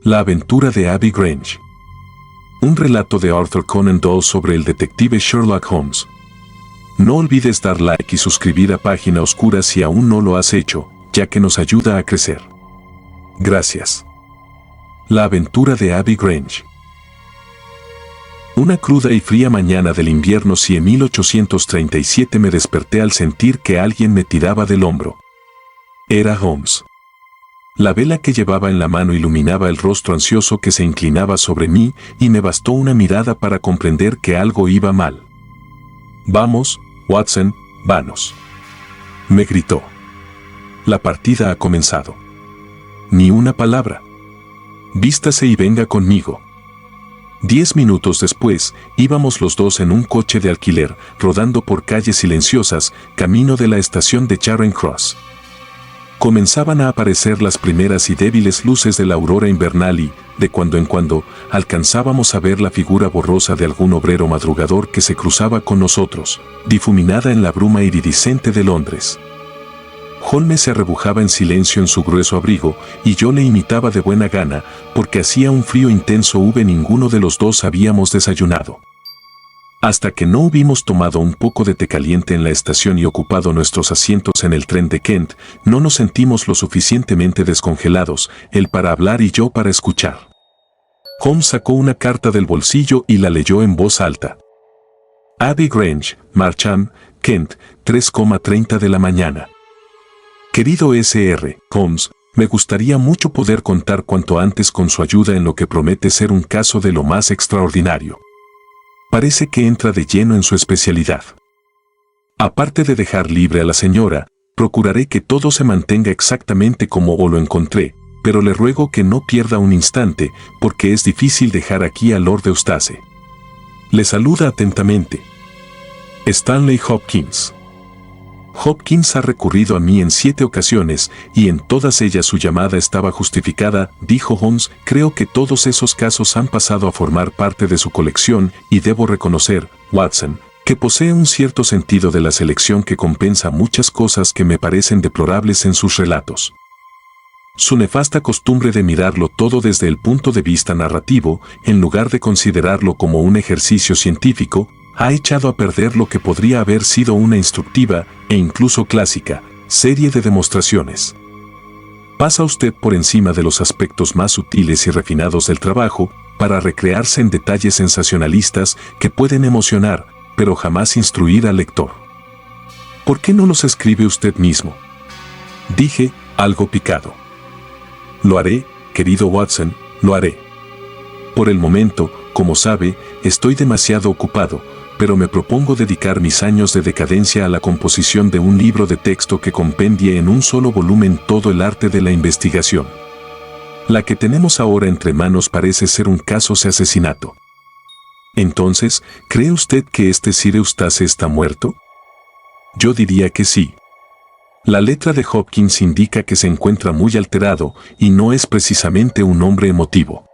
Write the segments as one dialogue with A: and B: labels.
A: La aventura de Abby Grange. Un relato de Arthur Conan Doyle sobre el detective Sherlock Holmes. No olvides dar like y suscribir a Página Oscura si aún no lo has hecho, ya que nos ayuda a crecer. Gracias. La aventura de Abby Grange. Una cruda y fría mañana del invierno de 1837 me desperté al sentir que alguien me tiraba del hombro. Era Holmes. La vela que llevaba en la mano iluminaba el rostro ansioso que se inclinaba sobre mí y me bastó una mirada para comprender que algo iba mal. «Vamos, Watson, vanos», me gritó. «La partida ha comenzado». Ni una palabra. «Vístase y venga conmigo». 10 minutos después, íbamos los dos en un coche de alquiler, rodando por calles silenciosas, camino de la estación de Charing Cross. Comenzaban a aparecer las primeras y débiles luces de la aurora invernal y, de cuando en cuando, alcanzábamos a ver la figura borrosa de algún obrero madrugador que se cruzaba con nosotros, difuminada en la bruma iridiscente de Londres. Holmes se arrebujaba en silencio en su grueso abrigo y yo le imitaba de buena gana, porque hacía un frío intenso ninguno de los dos habíamos desayunado. Hasta que no hubimos tomado un poco de té caliente en la estación y ocupado nuestros asientos en el tren de Kent, no nos sentimos lo suficientemente descongelados, él para hablar y yo para escuchar. Holmes sacó una carta del bolsillo y la leyó en voz alta. Abby Grange, Marcham, Kent, 3:30 de la mañana. Querido Sr. Holmes, me gustaría mucho poder contar cuanto antes con su ayuda en lo que promete ser un caso de lo más extraordinario. Parece que entra de lleno en su especialidad. Aparte de dejar libre a la señora, procuraré que todo se mantenga exactamente como lo encontré, pero le ruego que no pierda un instante, porque es difícil dejar aquí a Lord Eustace. Le saluda atentamente. Stanley Hopkins. Hopkins ha recurrido a mí en 7 ocasiones, y en todas ellas su llamada estaba justificada, dijo Holmes. Creo que todos esos casos han pasado a formar parte de su colección, y debo reconocer, Watson, que posee un cierto sentido de la selección que compensa muchas cosas que me parecen deplorables en sus relatos. Su nefasta costumbre de mirarlo todo desde el punto de vista narrativo, en lugar de considerarlo como un ejercicio científico, ha echado a perder lo que podría haber sido una instructiva, e incluso clásica, serie de demostraciones. Pasa usted por encima de los aspectos más sutiles y refinados del trabajo, para recrearse en detalles sensacionalistas que pueden emocionar, pero jamás instruir al lector. ¿Por qué no los escribe usted mismo?, dije, algo picado. Lo haré, querido Watson, lo haré. Por el momento, como sabe, estoy demasiado ocupado, pero me propongo dedicar mis años de decadencia a la composición de un libro de texto que compendie en un solo volumen todo el arte de la investigación. La que tenemos ahora entre manos parece ser un caso de asesinato. Entonces, ¿cree usted que Sir Eustace está muerto? Yo diría que sí. La letra de Hopkins indica que se encuentra muy alterado y no es precisamente un hombre emotivo.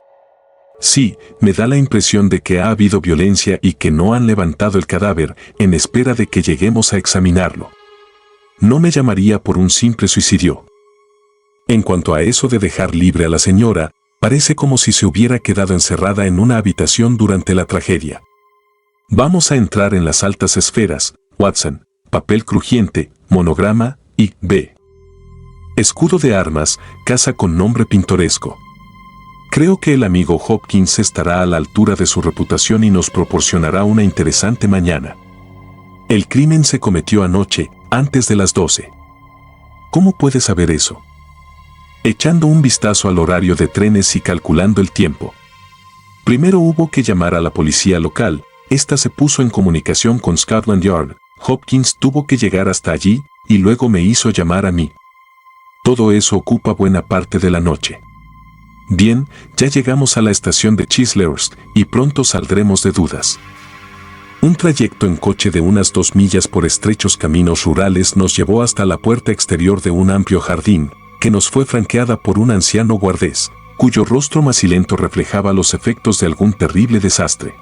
A: Sí, me da la impresión de que ha habido violencia y que no han levantado el cadáver en espera de que lleguemos a examinarlo. No me llamaría por un simple suicidio. En cuanto a eso de dejar libre a la señora, parece como si se hubiera quedado encerrada en una habitación durante la tragedia. Vamos a entrar en las altas esferas, Watson, papel crujiente, monograma, y B. Escudo de armas, casa con nombre pintoresco. Creo que el amigo Hopkins estará a la altura de su reputación y nos proporcionará una interesante mañana. El crimen se cometió anoche, antes de las 12. ¿Cómo puede saber eso? Echando un vistazo al horario de trenes y calculando el tiempo. Primero hubo que llamar a la policía local, esta se puso en comunicación con Scotland Yard, Hopkins tuvo que llegar hasta allí, y luego me hizo llamar a mí. Todo eso ocupa buena parte de la noche. Bien, ya llegamos a la estación de Chislehurst y pronto saldremos de dudas. Un trayecto en coche de unas 2 millas por estrechos caminos rurales nos llevó hasta la puerta exterior de un amplio jardín, que nos fue franqueada por un anciano guardés, cuyo rostro macilento reflejaba los efectos de algún terrible desastre.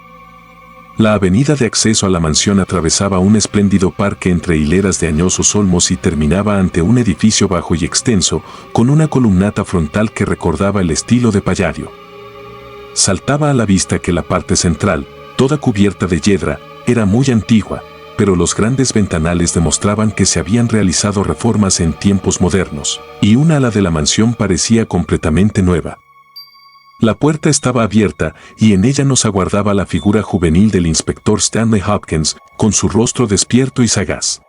A: La avenida de acceso a la mansión atravesaba un espléndido parque entre hileras de añosos olmos y terminaba ante un edificio bajo y extenso, con una columnata frontal que recordaba el estilo de Palladio. Saltaba a la vista que la parte central, toda cubierta de yedra, era muy antigua, pero los grandes ventanales demostraban que se habían realizado reformas en tiempos modernos, y un ala de la mansión parecía completamente nueva. La puerta estaba abierta y en ella nos aguardaba la figura juvenil del inspector Stanley Hopkins, con su rostro despierto y sagaz.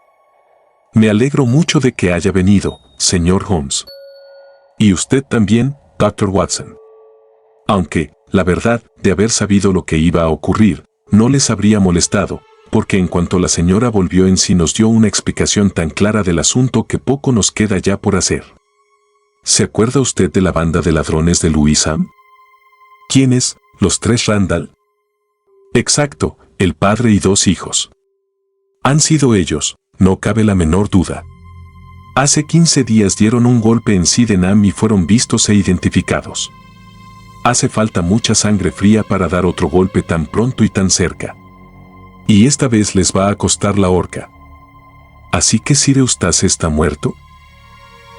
A: Me alegro mucho de que haya venido, señor Holmes. Y usted también, Dr. Watson. Aunque, la verdad, de haber sabido lo que iba a ocurrir, no les habría molestado, porque en cuanto la señora volvió en sí nos dio una explicación tan clara del asunto que poco nos queda ya por hacer. ¿Se acuerda usted de la banda de ladrones de Louisham? ¿Quiénes? ¿Los tres Randall? Exacto, el padre y dos hijos. Han sido ellos, no cabe la menor duda. Hace 15 días dieron un golpe en Sydenham y fueron vistos e identificados. Hace falta mucha sangre fría para dar otro golpe tan pronto y tan cerca. Y esta vez les va a costar la horca. ¿Así que Sir Eustace está muerto?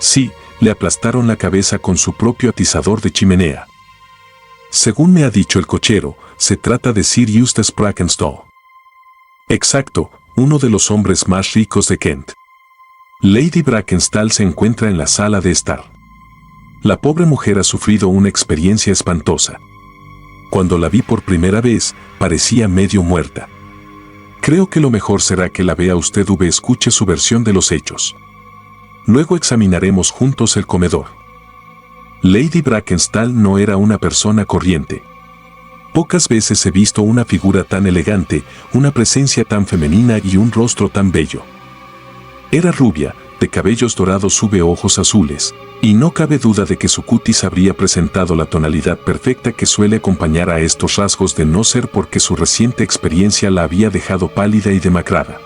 A: Sí, le aplastaron la cabeza con su propio atizador de chimenea. Según me ha dicho el cochero, se trata de Sir Eustace Brackenstall. Exacto, uno de los hombres más ricos de Kent. Lady Brackenstall se encuentra en la sala de estar. La pobre mujer ha sufrido una experiencia espantosa. Cuando la vi por primera vez, parecía medio muerta. Creo que lo mejor será que la vea usted y escuche su versión de los hechos. Luego examinaremos juntos el comedor. Lady Brackenstall no era una persona corriente. Pocas veces he visto una figura tan elegante, una presencia tan femenina y un rostro tan bello. Era rubia, de cabellos dorados ojos azules, y no cabe duda de que su cutis habría presentado la tonalidad perfecta que suele acompañar a estos rasgos de no ser porque su reciente experiencia la había dejado pálida y demacrada.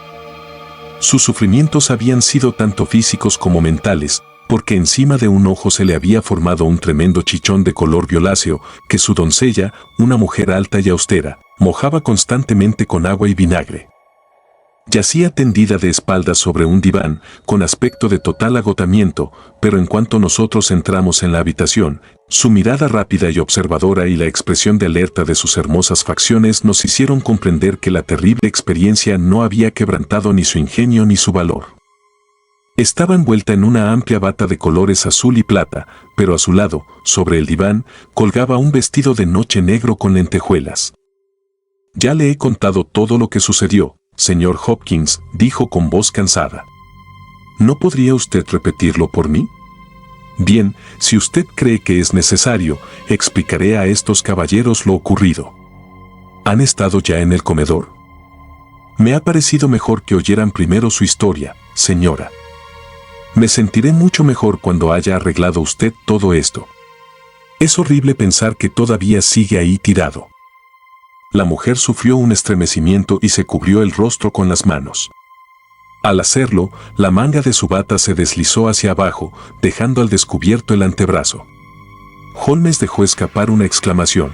A: Sus sufrimientos habían sido tanto físicos como mentales, porque encima de un ojo se le había formado un tremendo chichón de color violáceo que su doncella, una mujer alta y austera, mojaba constantemente con agua y vinagre. Yacía tendida de espaldas sobre un diván, con aspecto de total agotamiento, pero en cuanto nosotros entramos en la habitación, su mirada rápida y observadora y la expresión de alerta de sus hermosas facciones nos hicieron comprender que la terrible experiencia no había quebrantado ni su ingenio ni su valor. Estaba envuelta en una amplia bata de colores azul y plata, pero a su lado, sobre el diván, colgaba un vestido de noche negro con lentejuelas. Ya le he contado todo lo que sucedió, señor Hopkins, dijo con voz cansada. ¿No podría usted repetirlo por mí? Bien, si usted cree que es necesario, explicaré a estos caballeros lo ocurrido. ¿Han estado ya en el comedor? Me ha parecido mejor que oyeran primero su historia, señora. Me sentiré mucho mejor cuando haya arreglado usted todo esto. Es horrible pensar que todavía sigue ahí tirado. La mujer sufrió un estremecimiento y se cubrió el rostro con las manos. Al hacerlo, la manga de su bata se deslizó hacia abajo, dejando al descubierto el antebrazo. Holmes dejó escapar una exclamación.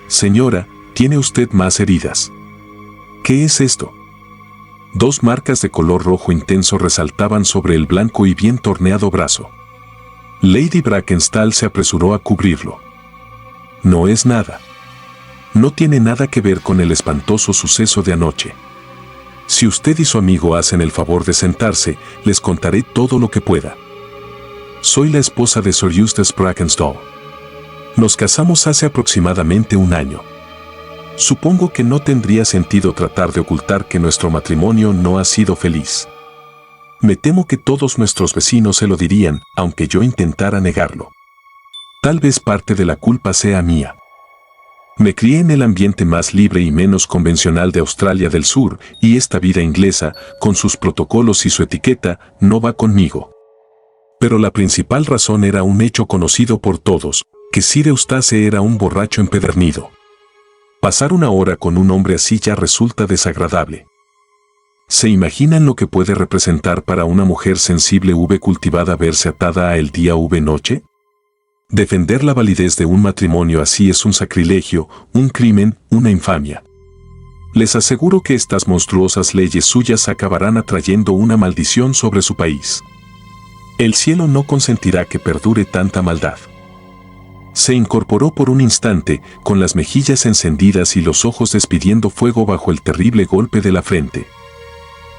A: Señora, ¿tiene usted más heridas? ¿Qué es esto? Dos marcas de color rojo intenso resaltaban sobre el blanco y bien torneado brazo. Lady Brackenstall se apresuró a cubrirlo. No es nada. No tiene nada que ver con el espantoso suceso de anoche. Si usted y su amigo hacen el favor de sentarse, les contaré todo lo que pueda. Soy la esposa de Sir Eustace Brackenstall. Nos casamos hace aproximadamente un año. Supongo que no tendría sentido tratar de ocultar que nuestro matrimonio no ha sido feliz. Me temo que todos nuestros vecinos se lo dirían, aunque yo intentara negarlo. Tal vez parte de la culpa sea mía. Me crié en el ambiente más libre y menos convencional de Australia del Sur, y esta vida inglesa, con sus protocolos y su etiqueta, no va conmigo. Pero la principal razón era un hecho conocido por todos, que Sir Eustace era un borracho empedernido. Pasar una hora con un hombre así ya resulta desagradable. ¿Se imaginan lo que puede representar para una mujer sensible cultivada verse atada a el día noche? Defender la validez de un matrimonio así es un sacrilegio, un crimen, una infamia. Les aseguro que estas monstruosas leyes suyas acabarán atrayendo una maldición sobre su país. El cielo no consentirá que perdure tanta maldad. Se incorporó por un instante, con las mejillas encendidas y los ojos despidiendo fuego bajo el terrible golpe de la frente.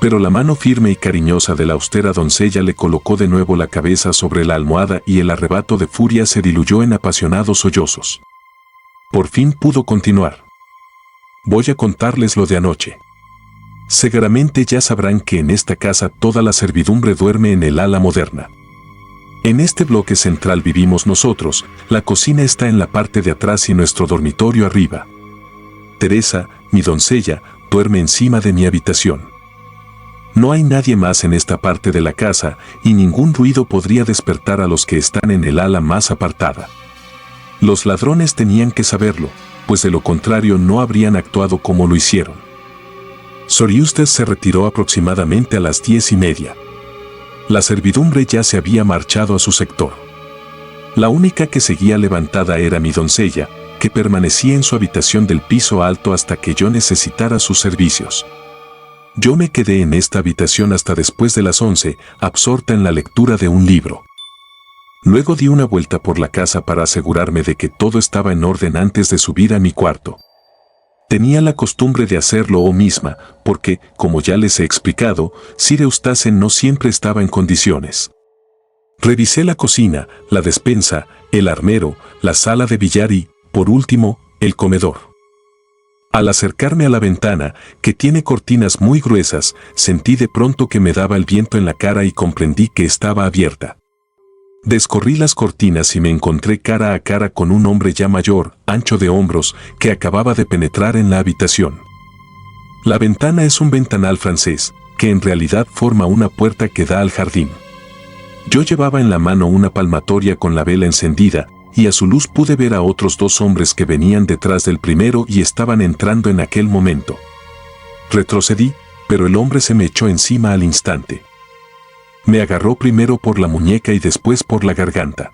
A: Pero la mano firme y cariñosa de la austera doncella le colocó de nuevo la cabeza sobre la almohada y el arrebato de furia se diluyó en apasionados sollozos. Por fin pudo continuar. Voy a contarles lo de anoche. Seguramente ya sabrán que en esta casa toda la servidumbre duerme en el ala moderna. En este bloque central vivimos nosotros, la cocina está en la parte de atrás y nuestro dormitorio arriba. Teresa, mi doncella, duerme encima de mi habitación. No hay nadie más en esta parte de la casa y ningún ruido podría despertar a los que están en el ala más apartada. Los ladrones tenían que saberlo, pues de lo contrario no habrían actuado como lo hicieron. Sir Eustace se retiró aproximadamente a las 10:30. La servidumbre ya se había marchado a su sector. La única que seguía levantada era mi doncella, que permanecía en su habitación del piso alto hasta que yo necesitara sus servicios. Yo me quedé en esta habitación hasta después de las 11, absorta en la lectura de un libro. Luego di una vuelta por la casa para asegurarme de que todo estaba en orden antes de subir a mi cuarto. Tenía la costumbre de hacerlo yo misma, porque, como ya les he explicado, Sir Eustace no siempre estaba en condiciones. Revisé la cocina, la despensa, el armero, la sala de billar y, por último, el comedor. Al acercarme a la ventana, que tiene cortinas muy gruesas, sentí de pronto que me daba el viento en la cara y comprendí que estaba abierta. Descorrí las cortinas y me encontré cara a cara con un hombre ya mayor, ancho de hombros, que acababa de penetrar en la habitación. La ventana es un ventanal francés, que en realidad forma una puerta que da al jardín. Yo llevaba en la mano una palmatoria con la vela encendida, y a su luz pude ver a otros 2 hombres que venían detrás del primero y estaban entrando en aquel momento. Retrocedí, pero el hombre se me echó encima al instante. Me agarró primero por la muñeca y después por la garganta.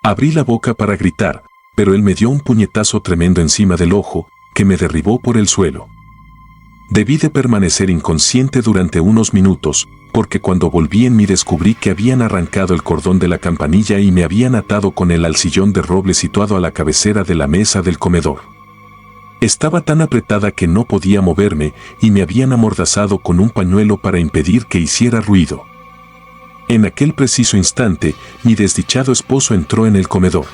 A: Abrí la boca para gritar, pero él me dio un puñetazo tremendo encima del ojo, que me derribó por el suelo. Debí de permanecer inconsciente durante unos minutos, porque cuando volví en mí descubrí que habían arrancado el cordón de la campanilla y me habían atado con él al sillón de roble situado a la cabecera de la mesa del comedor. Estaba tan apretada que no podía moverme y me habían amordazado con un pañuelo para impedir que hiciera ruido. En aquel preciso instante, mi desdichado esposo entró en el comedor.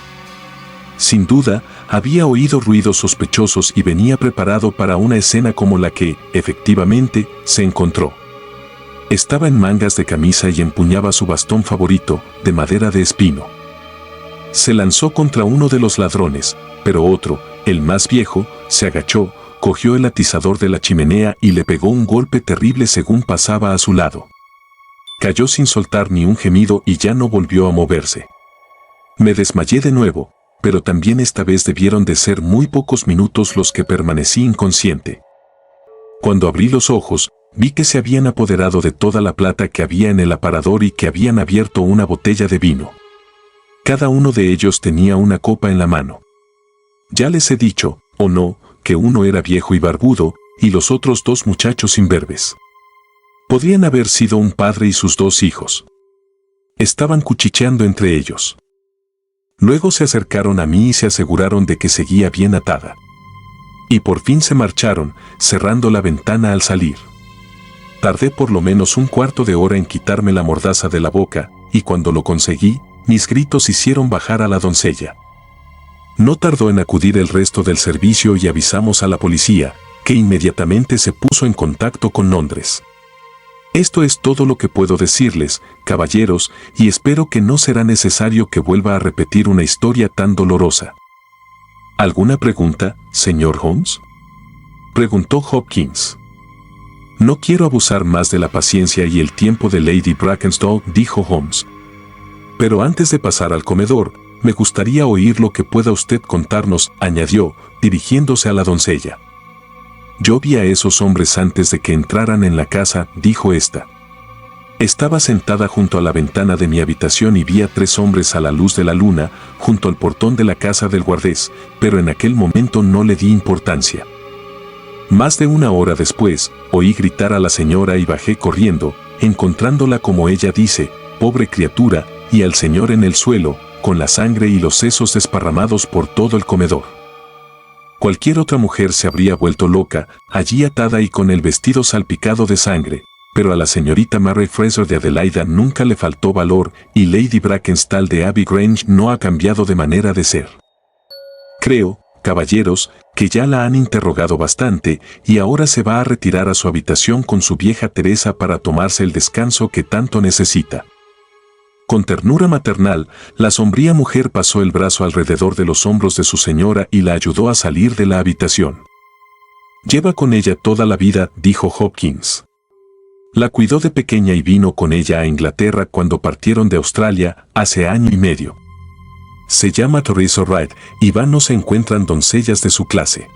A: Sin duda, había oído ruidos sospechosos y venía preparado para una escena como la que, efectivamente, se encontró. Estaba en mangas de camisa y empuñaba su bastón favorito, de madera de espino. Se lanzó contra uno de los ladrones, pero otro, el más viejo, se agachó, cogió el atizador de la chimenea y le pegó un golpe terrible según pasaba a su lado. Cayó sin soltar ni un gemido y ya no volvió a moverse. Me desmayé de nuevo, pero también esta vez debieron de ser muy pocos minutos los que permanecí inconsciente. Cuando abrí los ojos, vi que se habían apoderado de toda la plata que había en el aparador y que habían abierto una botella de vino. Cada uno de ellos tenía una copa en la mano. Ya les he dicho, o no, que uno era viejo y barbudo, y los otros 2 muchachos imberbes. Podrían haber sido un padre y sus 2 hijos. Estaban cuchicheando entre ellos. Luego se acercaron a mí y se aseguraron de que seguía bien atada. Y por fin se marcharon, cerrando la ventana al salir. Tardé por lo menos un cuarto de hora en quitarme la mordaza de la boca, y cuando lo conseguí, mis gritos hicieron bajar a la doncella. No tardó en acudir el resto del servicio y avisamos a la policía, que inmediatamente se puso en contacto con Londres. Esto es todo lo que puedo decirles, caballeros, y espero que no será necesario que vuelva a repetir una historia tan dolorosa. ¿Alguna pregunta, señor Holmes?, preguntó Hopkins. No quiero abusar más de la paciencia y el tiempo de Lady Brackenstall, dijo Holmes. Pero antes de pasar al comedor, me gustaría oír lo que pueda usted contarnos, añadió, dirigiéndose a la doncella. Yo vi a esos hombres antes de que entraran en la casa, dijo ésta. Estaba sentada junto a la ventana de mi habitación y vi a 3 hombres a la luz de la luna, junto al portón de la casa del guardés, pero en aquel momento no le di importancia. Más de una hora después, oí gritar a la señora y bajé corriendo, encontrándola como ella dice, pobre criatura, y al señor en el suelo, con la sangre y los sesos desparramados por todo el comedor. Cualquier otra mujer se habría vuelto loca, allí atada y con el vestido salpicado de sangre, pero a la señorita Mary Fraser de Adelaida nunca le faltó valor y Lady Brackenstall de Abbey Grange no ha cambiado de manera de ser. Creo, caballeros, que ya la han interrogado bastante y ahora se va a retirar a su habitación con su vieja Teresa para tomarse el descanso que tanto necesita. Con ternura maternal, la sombría mujer pasó el brazo alrededor de los hombros de su señora y la ayudó a salir de la habitación. Lleva con ella toda la vida, dijo Hopkins. La cuidó de pequeña y vino con ella a Inglaterra cuando partieron de Australia, hace año y medio. Se llama Teresa Wright y van no se encuentran doncellas de su clase.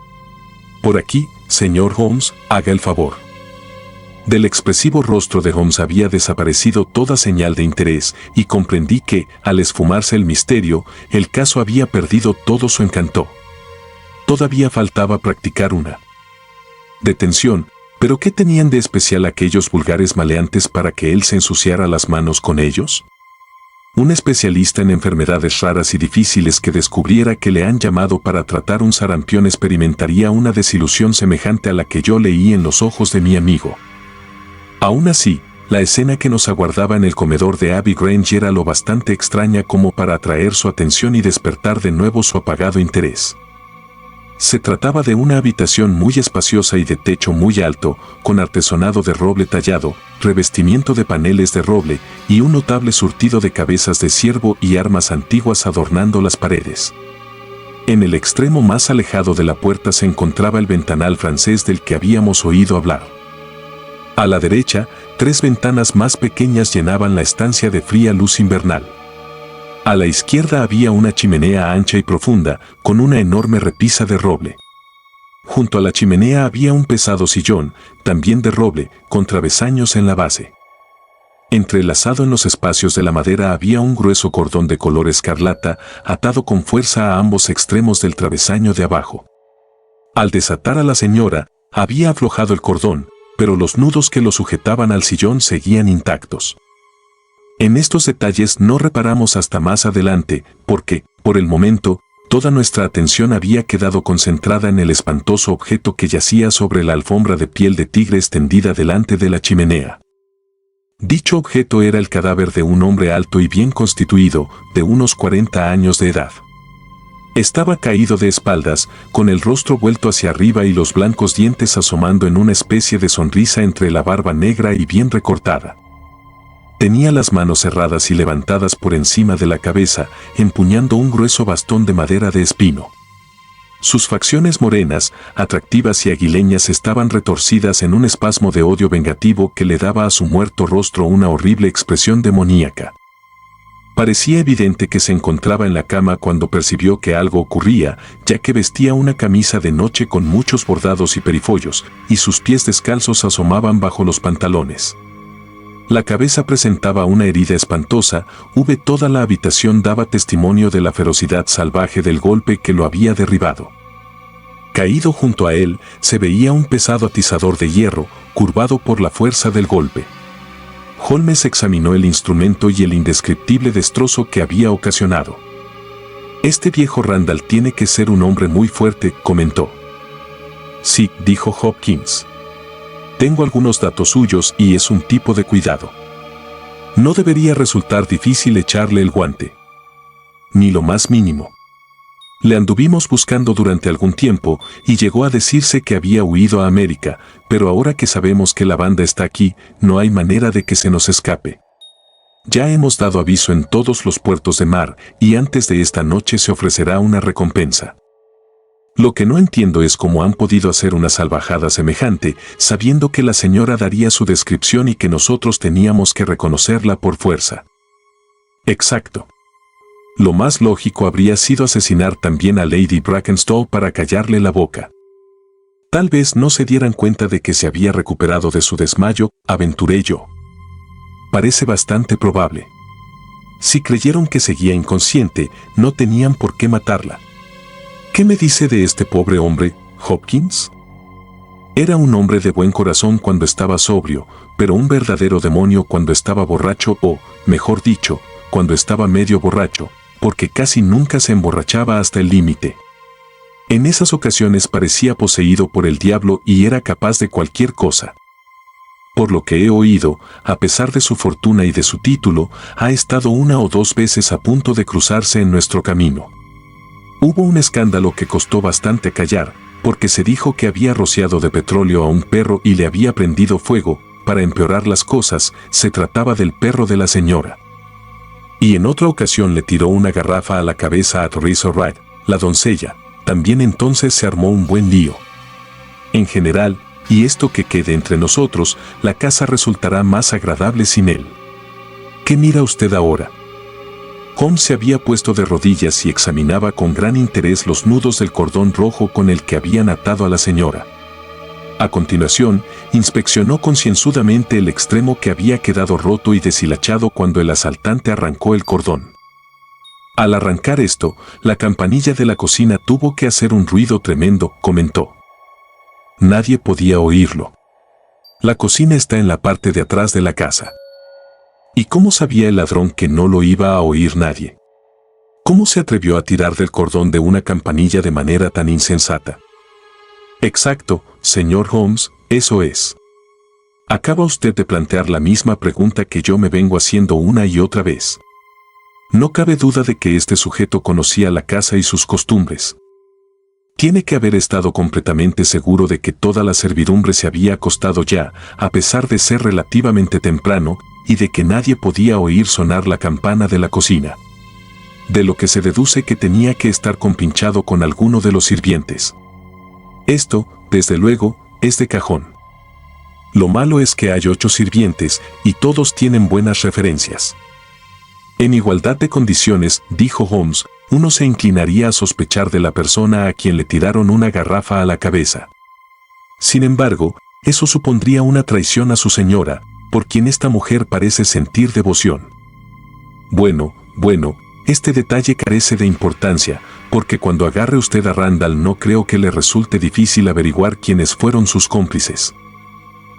A: Por aquí, señor Holmes, haga el favor. Del expresivo rostro de Holmes había desaparecido toda señal de interés y comprendí que, al esfumarse el misterio, el caso había perdido todo su encanto. Todavía faltaba practicar una detención, pero ¿qué tenían de especial aquellos vulgares maleantes para que él se ensuciara las manos con ellos? Un especialista en enfermedades raras y difíciles que descubriera que le han llamado para tratar un sarampión experimentaría una desilusión semejante a la que yo leí en los ojos de mi amigo. Aún así, la escena que nos aguardaba en el comedor de Abbey Grange era lo bastante extraña como para atraer su atención y despertar de nuevo su apagado interés. Se trataba de una habitación muy espaciosa y de techo muy alto, con artesonado de roble tallado, revestimiento de paneles de roble y un notable surtido de cabezas de ciervo y armas antiguas adornando las paredes. En el extremo más alejado de la puerta se encontraba el ventanal francés del que habíamos oído hablar. A la derecha, 3 ventanas más pequeñas llenaban la estancia de fría luz invernal. A la izquierda había una chimenea ancha y profunda, con una enorme repisa de roble. Junto a la chimenea había un pesado sillón, también de roble, con travesaños en la base. Entrelazado en los espacios de la madera había un grueso cordón de color escarlata, atado con fuerza a ambos extremos del travesaño de abajo. Al desatar a la señora, había aflojado el cordón, pero los nudos que lo sujetaban al sillón seguían intactos. En estos detalles no reparamos hasta más adelante, porque, por el momento, toda nuestra atención había quedado concentrada en el espantoso objeto que yacía sobre la alfombra de piel de tigre extendida delante de la chimenea. Dicho objeto era el cadáver de un hombre alto y bien constituido, de unos 40 años de edad. Estaba caído de espaldas, con el rostro vuelto hacia arriba y los blancos dientes asomando en una especie de sonrisa entre la barba negra y bien recortada. Tenía las manos cerradas y levantadas por encima de la cabeza, empuñando un grueso bastón de madera de espino. Sus facciones morenas, atractivas y aguileñas estaban retorcidas en un espasmo de odio vengativo que le daba a su muerto rostro una horrible expresión demoníaca. Parecía evidente que se encontraba en la cama cuando percibió que algo ocurría, ya que vestía una camisa de noche con muchos bordados y perifollos, y sus pies descalzos asomaban bajo los pantalones. La cabeza presentaba una herida espantosa, toda la habitación daba testimonio de la ferocidad salvaje del golpe que lo había derribado. Caído junto a él, se veía un pesado atizador de hierro, curvado por la fuerza del golpe. Holmes examinó el instrumento y el indescriptible destrozo que había ocasionado. «Este viejo Randall tiene que ser un hombre muy fuerte», comentó. «Sí», dijo Hopkins. «Tengo algunos datos suyos y es un tipo de cuidado. No debería resultar difícil echarle el guante. Ni lo más mínimo. Le anduvimos buscando durante algún tiempo y llegó a decirse que había huido a América, pero ahora que sabemos que la banda está aquí, no hay manera de que se nos escape. Ya hemos dado aviso en todos los puertos de mar y antes de esta noche se ofrecerá una recompensa. Lo que no entiendo es cómo han podido hacer una salvajada semejante, sabiendo que la señora daría su descripción y que nosotros teníamos que reconocerla por fuerza». «Exacto. Lo más lógico habría sido asesinar también a Lady Brackenstall para callarle la boca. Tal vez no se dieran cuenta de que se había recuperado de su desmayo», aventuré yo. «Parece bastante probable. Si creyeron que seguía inconsciente, no tenían por qué matarla. ¿Qué me dice de este pobre hombre, Hopkins?». Era un hombre de buen corazón cuando estaba sobrio, pero un verdadero demonio cuando estaba borracho o, mejor dicho, cuando estaba medio borracho, porque casi nunca se emborrachaba hasta el límite. En esas ocasiones parecía poseído por el diablo y era capaz de cualquier cosa. Por lo que he oído, a pesar de su fortuna y de su título, ha estado 1 o 2 veces a punto de cruzarse en nuestro camino. Hubo un escándalo que costó bastante callar, porque se dijo que había rociado de petróleo a un perro y le había prendido fuego. Para empeorar las cosas, se trataba del perro de la señora. Y en otra ocasión le tiró una garrafa a la cabeza a Theresa Wright, la doncella. También entonces se armó un buen lío. En general, y esto que quede entre nosotros, la casa resultará más agradable sin él. ¿Qué mira usted ahora? Holmes se había puesto de rodillas y examinaba con gran interés los nudos del cordón rojo con el que habían atado a la señora. A continuación, inspeccionó concienzudamente el extremo que había quedado roto y deshilachado cuando el asaltante arrancó el cordón. Al arrancar esto, la campanilla de la cocina tuvo que hacer un ruido tremendo, comentó. Nadie podía oírlo. La cocina está en la parte de atrás de la casa. ¿Y cómo sabía el ladrón que no lo iba a oír nadie? ¿Cómo se atrevió a tirar del cordón de una campanilla de manera tan insensata? Exacto, señor Holmes, eso es. Acaba usted de plantear la misma pregunta que yo me vengo haciendo una y otra vez. No cabe duda de que este sujeto conocía la casa y sus costumbres. Tiene que haber estado completamente seguro de que toda la servidumbre se había acostado ya, a pesar de ser relativamente temprano, y de que nadie podía oír sonar la campana de la cocina. De lo que se deduce que tenía que estar compinchado con alguno de los sirvientes. Esto, desde luego, es de cajón. Lo malo es que hay 8 sirvientes, y todos tienen buenas referencias. En igualdad de condiciones, dijo Holmes, uno se inclinaría a sospechar de la persona a quien le tiraron una garrafa a la cabeza. Sin embargo, eso supondría una traición a su señora, por quien esta mujer parece sentir devoción. Bueno, este detalle carece de importancia, porque cuando agarre usted a Randall no creo que le resulte difícil averiguar quiénes fueron sus cómplices.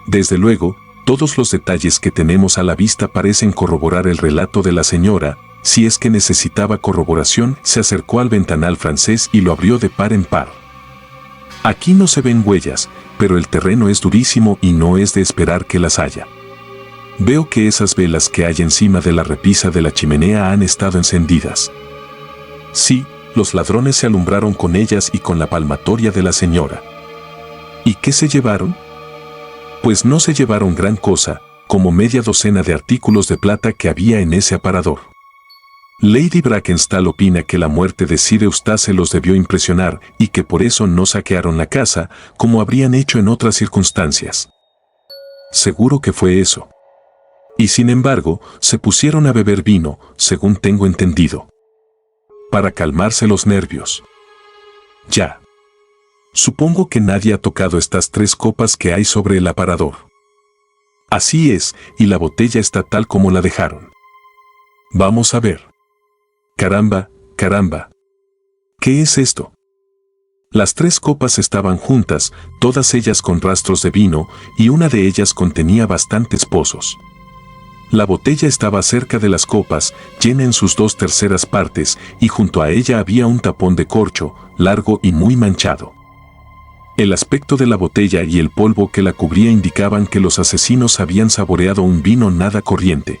A: Desde luego, todos los detalles que tenemos a la vista parecen corroborar el relato de la señora. Si es que necesitaba corroboración, se acercó al ventanal francés y lo abrió de par en par. Aquí no se ven huellas, pero el terreno es durísimo y no es de esperar que las haya. Veo que esas velas que hay encima de la repisa de la chimenea han estado encendidas. Sí, los ladrones se alumbraron con ellas y con la palmatoria de la señora. ¿Y qué se llevaron? Pues no se llevaron gran cosa, como media docena de artículos de plata que había en ese aparador. Lady Brackenstall opina que la muerte de Sir Eustace los debió impresionar y que por eso no saquearon la casa, como habrían hecho en otras circunstancias. Seguro que fue eso. Y sin embargo, se pusieron a beber vino, según tengo entendido. Para calmarse los nervios. Ya. Supongo que nadie ha tocado estas 3 copas que hay sobre el aparador. Así es, y la botella está tal como la dejaron. Vamos a ver. Caramba. ¿Qué es esto? Las 3 copas estaban juntas, todas ellas con rastros de vino, y una de ellas contenía bastantes pozos. La botella estaba cerca de las copas, llena en sus 2/3 partes, y junto a ella había un tapón de corcho, largo y muy manchado. El aspecto de la botella y el polvo que la cubría indicaban que los asesinos habían saboreado un vino nada corriente.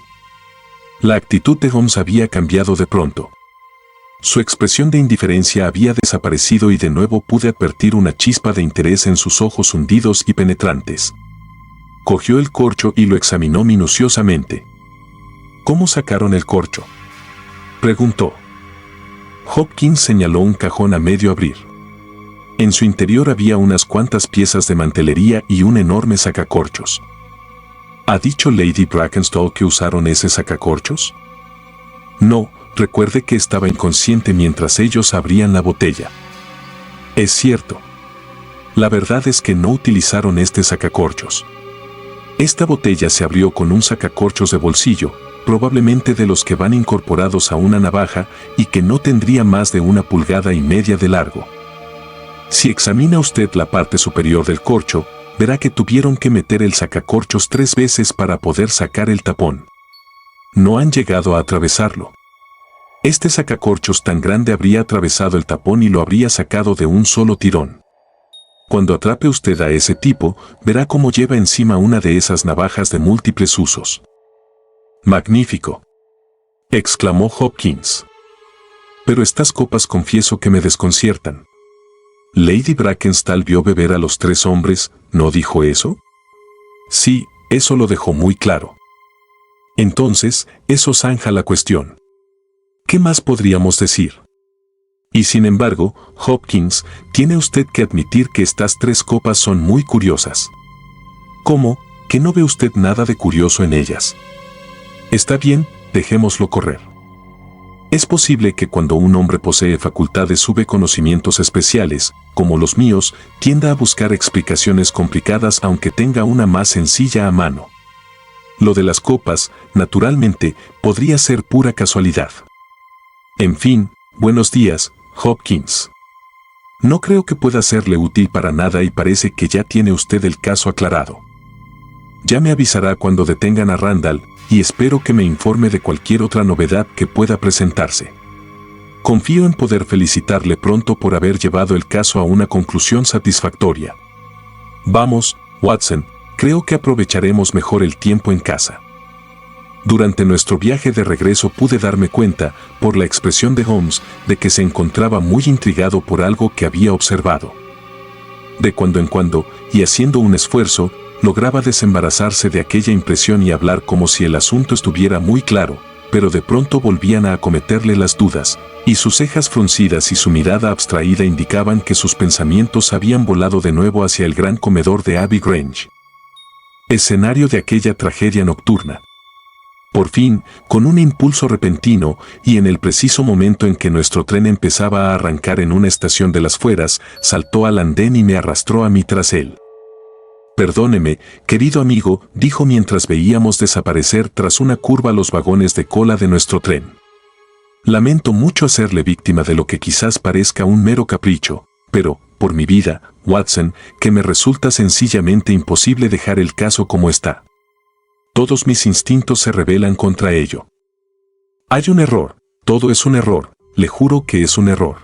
A: La actitud de Holmes había cambiado de pronto. Su expresión de indiferencia había desaparecido y de nuevo pude advertir una chispa de interés en sus ojos hundidos y penetrantes. Cogió el corcho y lo examinó minuciosamente. ¿Cómo sacaron el corcho?, preguntó. Hopkins señaló un cajón a medio abrir. En su interior había unas cuantas piezas de mantelería y un enorme sacacorchos. ¿Ha dicho Lady Brackenstall que usaron ese sacacorchos? No, recuerde que estaba inconsciente mientras ellos abrían la botella. Es cierto. La verdad es que no utilizaron este sacacorchos. Esta botella se abrió con un sacacorchos de bolsillo, probablemente de los que van incorporados a una navaja y que no tendría más de 1,5 pulgadas de largo. Si examina usted la parte superior del corcho, verá que tuvieron que meter el sacacorchos 3 veces para poder sacar el tapón. No han llegado a atravesarlo. Este sacacorchos tan grande habría atravesado el tapón y lo habría sacado de un solo tirón. Cuando atrape usted a ese tipo, verá cómo lleva encima una de esas navajas de múltiples usos. «Magnífico», exclamó Hopkins. «Pero estas copas confieso que me desconciertan». «Lady Brackenstall vio beber a los 3 hombres, ¿no dijo eso?» «Sí, eso lo dejó muy claro». «Entonces, eso zanja la cuestión. ¿Qué más podríamos decir?» «Y sin embargo, Hopkins, tiene usted que admitir que estas 3 copas son muy curiosas». «¿Cómo? ¿Que no ve usted nada de curioso en ellas?» «Está bien, dejémoslo correr». Es posible que cuando un hombre posee facultades sube conocimientos especiales, como los míos, tienda a buscar explicaciones complicadas aunque tenga una más sencilla a mano. Lo de las copas, naturalmente, podría ser pura casualidad. En fin, buenos días, Hopkins. No creo que pueda serle útil para nada y parece que ya tiene usted el caso aclarado. Ya me avisará cuando detengan a Randall, y espero que me informe de cualquier otra novedad que pueda presentarse. Confío en poder felicitarle pronto por haber llevado el caso a una conclusión satisfactoria. Vamos, Watson, creo que aprovecharemos mejor el tiempo en casa. Durante nuestro viaje de regreso pude darme cuenta, por la expresión de Holmes, de que se encontraba muy intrigado por algo que había observado. De cuando en cuando, y haciendo un esfuerzo, lograba desembarazarse de aquella impresión y hablar como si el asunto estuviera muy claro, pero de pronto volvían a acometerle las dudas, y sus cejas fruncidas y su mirada abstraída indicaban que sus pensamientos habían volado de nuevo hacia el gran comedor de Abbey Grange, escenario de aquella tragedia nocturna. Por fin, con un impulso repentino, y en el preciso momento en que nuestro tren empezaba a arrancar en una estación de las fueras, saltó al andén y me arrastró a mí tras él. «Perdóneme, querido amigo», dijo mientras veíamos desaparecer tras una curva los vagones de cola de nuestro tren. «Lamento mucho hacerle víctima de lo que quizás parezca un mero capricho, pero, por mi vida, Watson, que me resulta sencillamente imposible dejar el caso como está. Todos mis instintos se rebelan contra ello. Hay un error, todo es un error, le juro que es un error».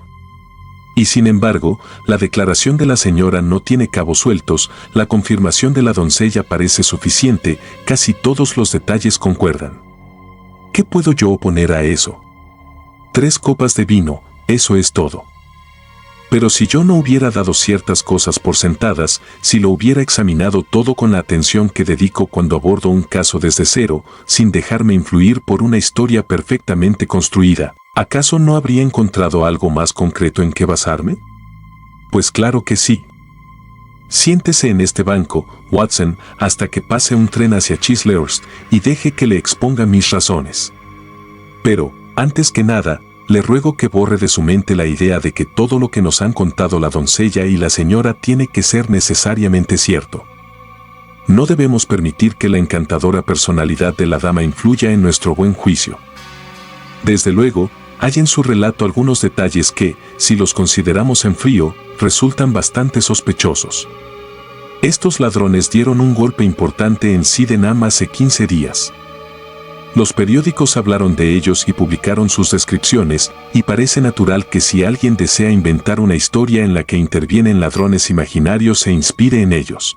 A: Y sin embargo, la declaración de la señora no tiene cabos sueltos, la confirmación de la doncella parece suficiente, casi todos los detalles concuerdan. ¿Qué puedo yo oponer a eso? 3 copas de vino, eso es todo. Pero si yo no hubiera dado ciertas cosas por sentadas, si lo hubiera examinado todo con la atención que dedico cuando abordo un caso desde cero, sin dejarme influir por una historia perfectamente construida, ¿acaso no habría encontrado algo más concreto en qué basarme? Pues claro que sí. Siéntese en este banco, Watson, hasta que pase un tren hacia Chislehurst y deje que le exponga mis razones. Pero, antes que nada, le ruego que borre de su mente la idea de que todo lo que nos han contado la doncella y la señora tiene que ser necesariamente cierto. No debemos permitir que la encantadora personalidad de la dama influya en nuestro buen juicio. Desde luego, hay en su relato algunos detalles que, si los consideramos en frío, resultan bastante sospechosos. Estos ladrones dieron un golpe importante en Sydenham hace 15 días. Los periódicos hablaron de ellos y publicaron sus descripciones, y parece natural que si alguien desea inventar una historia en la que intervienen ladrones imaginarios se inspire en ellos.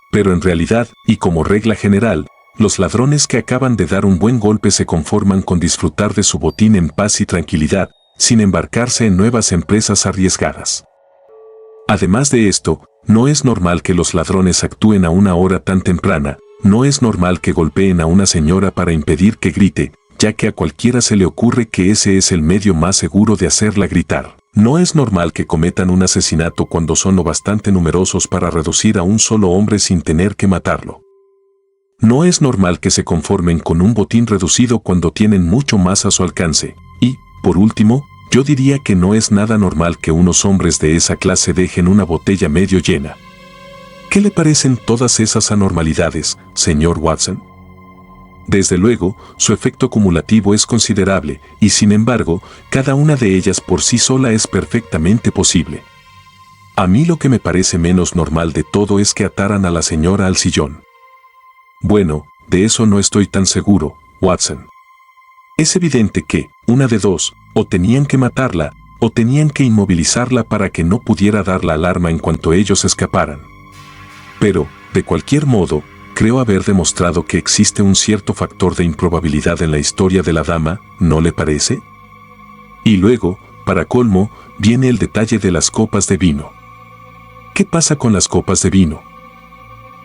A: Pero en realidad, y como regla general, los ladrones que acaban de dar un buen golpe se conforman con disfrutar de su botín en paz y tranquilidad, sin embarcarse en nuevas empresas arriesgadas. Además de esto, no es normal que los ladrones actúen a una hora tan temprana, no es normal que golpeen a una señora para impedir que grite, ya que a cualquiera se le ocurre que ese es el medio más seguro de hacerla gritar. No es normal que cometan un asesinato cuando son lo bastante numerosos para reducir a un solo hombre sin tener que matarlo. No es normal que se conformen con un botín reducido cuando tienen mucho más a su alcance. Y, por último, yo diría que no es nada normal que unos hombres de esa clase dejen una botella medio llena. ¿Qué le parecen todas esas anormalidades, señor Watson? Desde luego, su efecto cumulativo es considerable, y sin embargo, cada una de ellas por sí sola es perfectamente posible. A mí lo que me parece menos normal de todo es que ataran a la señora al sillón. Bueno, de eso no estoy tan seguro, Watson. Es evidente que, una de dos, o tenían que matarla, o tenían que inmovilizarla para que no pudiera dar la alarma en cuanto ellos escaparan. Pero, de cualquier modo, creo haber demostrado que existe un cierto factor de improbabilidad en la historia de la dama, ¿no le parece? Y luego, para colmo, viene el detalle de las copas de vino. ¿Qué pasa con las copas de vino?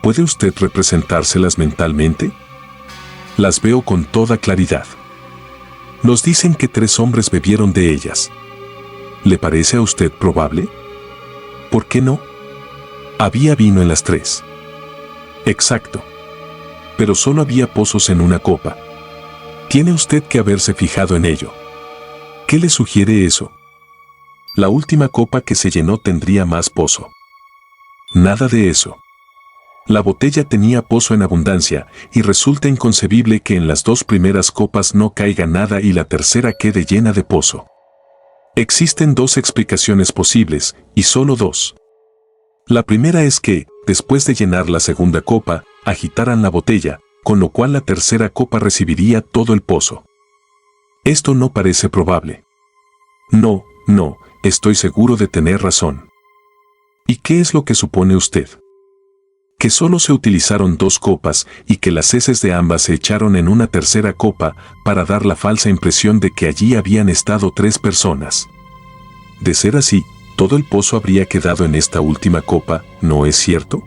A: ¿Puede usted representárselas mentalmente? Las veo con toda claridad. Nos dicen que 3 hombres bebieron de ellas. ¿Le parece a usted probable? ¿Por qué no? Había vino en las 3. Exacto. Pero solo había pozos en una copa. Tiene usted que haberse fijado en ello. ¿Qué le sugiere eso? La última copa que se llenó tendría más pozo. Nada de eso. La botella tenía pozo en abundancia, y resulta inconcebible que en las 2 primeras copas no caiga nada y la tercera quede llena de pozo. Existen 2 explicaciones posibles, y solo 2. La primera es que, después de llenar la segunda copa, agitaran la botella, con lo cual la tercera copa recibiría todo el pozo. Esto no parece probable. No, estoy seguro de tener razón. ¿Y qué es lo que supone usted? Que solo se utilizaron 2 copas y que las heces de ambas se echaron en una tercera copa para dar la falsa impresión de que allí habían estado 3 personas. De ser así, todo el pozo habría quedado en esta última copa, ¿no es cierto?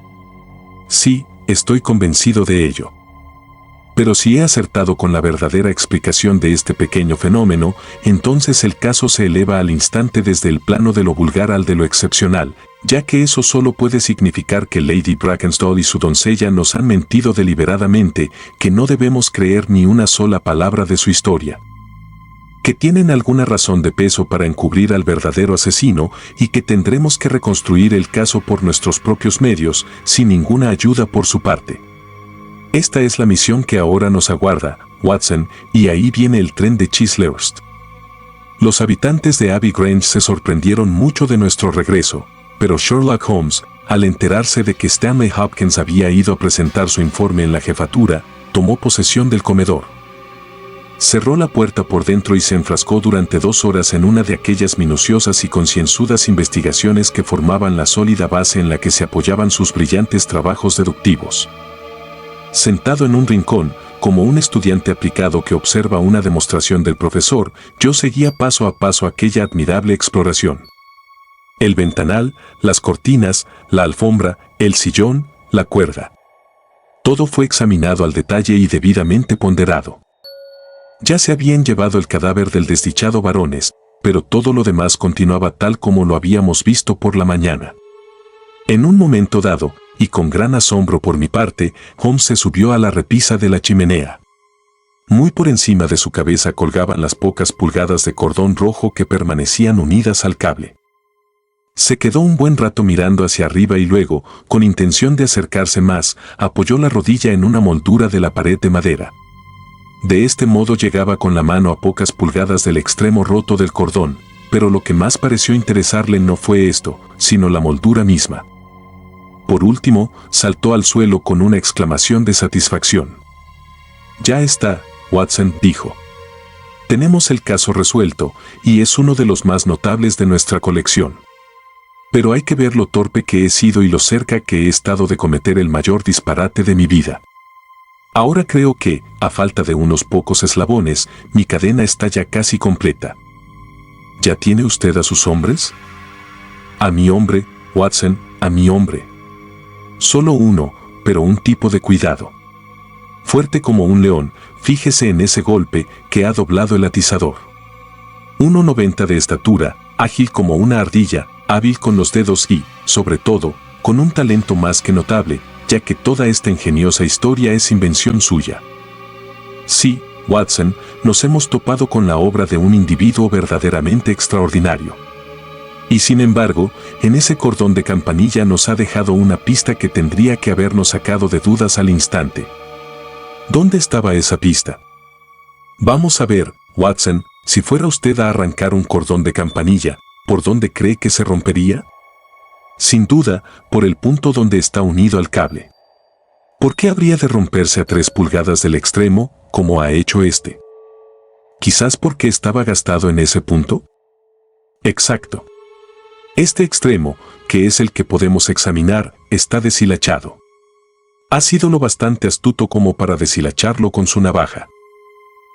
A: Sí, estoy convencido de ello. Pero si he acertado con la verdadera explicación de este pequeño fenómeno, entonces el caso se eleva al instante desde el plano de lo vulgar al de lo excepcional, ya que eso solo puede significar que Lady Brackenstall y su doncella nos han mentido deliberadamente, que no debemos creer ni una sola palabra de su historia. Que tienen alguna razón de peso para encubrir al verdadero asesino y que tendremos que reconstruir el caso por nuestros propios medios, sin ninguna ayuda por su parte. Esta es la misión que ahora nos aguarda, Watson, y ahí viene el tren de Chislehurst. Los habitantes de Abbey Grange se sorprendieron mucho de nuestro regreso, pero Sherlock Holmes, al enterarse de que Stanley Hopkins había ido a presentar su informe en la jefatura, tomó posesión del comedor. Cerró la puerta por dentro y se enfrascó durante 2 horas en una de aquellas minuciosas y concienzudas investigaciones que formaban la sólida base en la que se apoyaban sus brillantes trabajos deductivos. Sentado en un rincón, como un estudiante aplicado que observa una demostración del profesor, yo seguía paso a paso aquella admirable exploración. El ventanal, las cortinas, la alfombra, el sillón, la cuerda. Todo fue examinado al detalle y debidamente ponderado. Ya se habían llevado el cadáver del desdichado Barones, pero todo lo demás continuaba tal como lo habíamos visto por la mañana. En un momento dado, y con gran asombro por mi parte, Holmes se subió a la repisa de la chimenea. Muy por encima de su cabeza colgaban las pocas pulgadas de cordón rojo que permanecían unidas al cable. Se quedó un buen rato mirando hacia arriba y luego, con intención de acercarse más, apoyó la rodilla en una moldura de la pared de madera. De este modo llegaba con la mano a pocas pulgadas del extremo roto del cordón, pero lo que más pareció interesarle no fue esto, sino la moldura misma. Por último, saltó al suelo con una exclamación de satisfacción. «Ya está», Watson dijo. «Tenemos el caso resuelto, y es uno de los más notables de nuestra colección. Pero hay que ver lo torpe que he sido y lo cerca que he estado de cometer el mayor disparate de mi vida. Ahora creo que, a falta de unos pocos eslabones, mi cadena está ya casi completa». «¿Ya tiene usted a sus hombres?» «A mi hombre, Watson, a mi hombre. Solo uno, pero un tipo de cuidado. Fuerte como un león, fíjese en ese golpe que ha doblado el atizador. 1,90 de estatura, ágil como una ardilla, hábil con los dedos y, sobre todo, con un talento más que notable, ya que toda esta ingeniosa historia es invención suya. Sí, Watson, nos hemos topado con la obra de un individuo verdaderamente extraordinario. Y sin embargo, en ese cordón de campanilla nos ha dejado una pista que tendría que habernos sacado de dudas al instante. ¿Dónde estaba esa pista? Vamos a ver, Watson, si fuera usted a arrancar un cordón de campanilla, ¿por dónde cree que se rompería? Sin duda, por el punto donde está unido al cable. ¿Por qué habría de romperse a 3 pulgadas del extremo, como ha hecho este? ¿Quizás porque estaba gastado en ese punto? Exacto. Este extremo, que es el que podemos examinar, está deshilachado. Ha sido lo bastante astuto como para deshilacharlo con su navaja.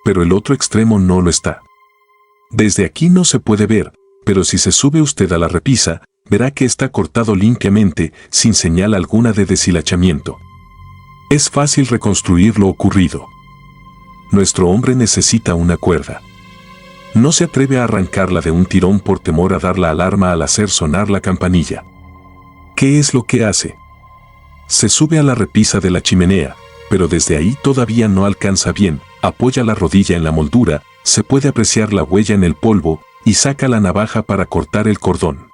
A: Pero el otro extremo no lo está. Desde aquí no se puede ver, pero si se sube usted a la repisa, verá que está cortado limpiamente, sin señal alguna de deshilachamiento. Es fácil reconstruir lo ocurrido. Nuestro hombre necesita una cuerda. No se atreve a arrancarla de un tirón por temor a dar la alarma al hacer sonar la campanilla. ¿Qué es lo que hace? Se sube a la repisa de la chimenea, pero desde ahí todavía no alcanza bien, apoya la rodilla en la moldura, se puede apreciar la huella en el polvo, y saca la navaja para cortar el cordón.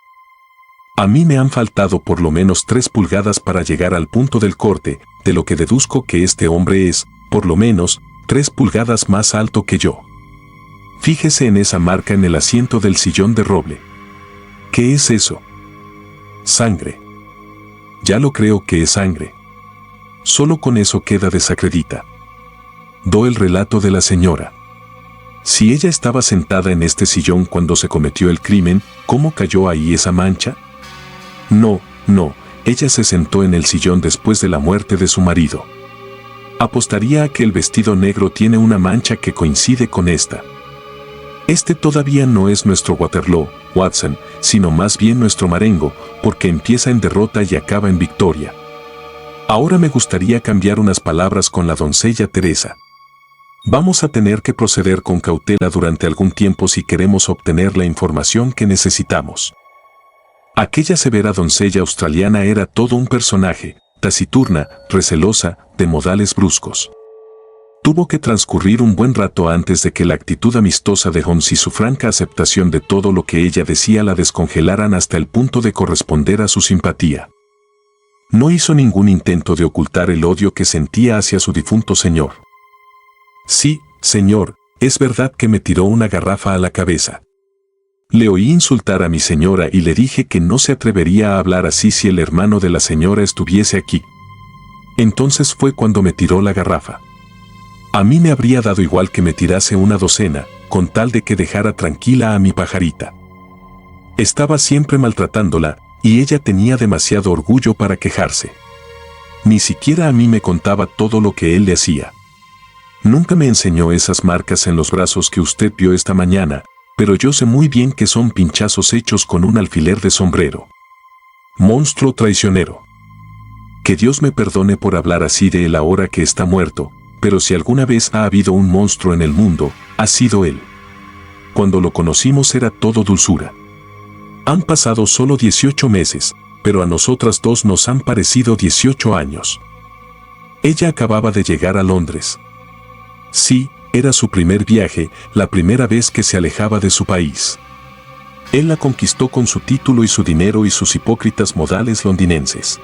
A: A mí me han faltado por lo menos 3 pulgadas para llegar al punto del corte, de lo que deduzco que este hombre es, por lo menos, 3 pulgadas más alto que yo. Fíjese en esa marca en el asiento del sillón de roble. ¿Qué es eso? Sangre. Ya lo creo que es sangre. Solo con eso queda desacredita. Do el relato de la señora. Si ella estaba sentada en este sillón cuando se cometió el crimen, ¿cómo cayó ahí esa mancha? No, ella se sentó en el sillón después de la muerte de su marido. Apostaría a que el vestido negro tiene una mancha que coincide con esta. Este todavía no es nuestro Waterloo, Watson, sino más bien nuestro Marengo, porque empieza en derrota y acaba en victoria. Ahora me gustaría cambiar unas palabras con la doncella Teresa. Vamos a tener que proceder con cautela durante algún tiempo si queremos obtener la información que necesitamos. Aquella severa doncella australiana era todo un personaje, taciturna, recelosa, de modales bruscos. Tuvo que transcurrir un buen rato antes de que la actitud amistosa de Holmes y su franca aceptación de todo lo que ella decía la descongelaran hasta el punto de corresponder a su simpatía. No hizo ningún intento de ocultar el odio que sentía hacia su difunto señor. Sí, señor, es verdad que me tiró una garrafa a la cabeza. Le oí insultar a mi señora y le dije que no se atrevería a hablar así si el hermano de la señora estuviese aquí. Entonces fue cuando me tiró la garrafa. A mí me habría dado igual que me tirase una docena, con tal de que dejara tranquila a mi pajarita. Estaba siempre maltratándola, y ella tenía demasiado orgullo para quejarse. Ni siquiera a mí me contaba todo lo que él le hacía. Nunca me enseñó esas marcas en los brazos que usted vio esta mañana, pero yo sé muy bien que son pinchazos hechos con un alfiler de sombrero. Monstruo traicionero. Que Dios me perdone por hablar así de él ahora que está muerto, pero si alguna vez ha habido un monstruo en el mundo, ha sido él. Cuando lo conocimos era todo dulzura. Han pasado solo 18 meses, pero a nosotras dos nos han parecido 18 años. Ella acababa de llegar a Londres. Sí, era su primer viaje, la primera vez que se alejaba de su país. Él la conquistó con su título y su dinero y sus hipócritas modales londinenses.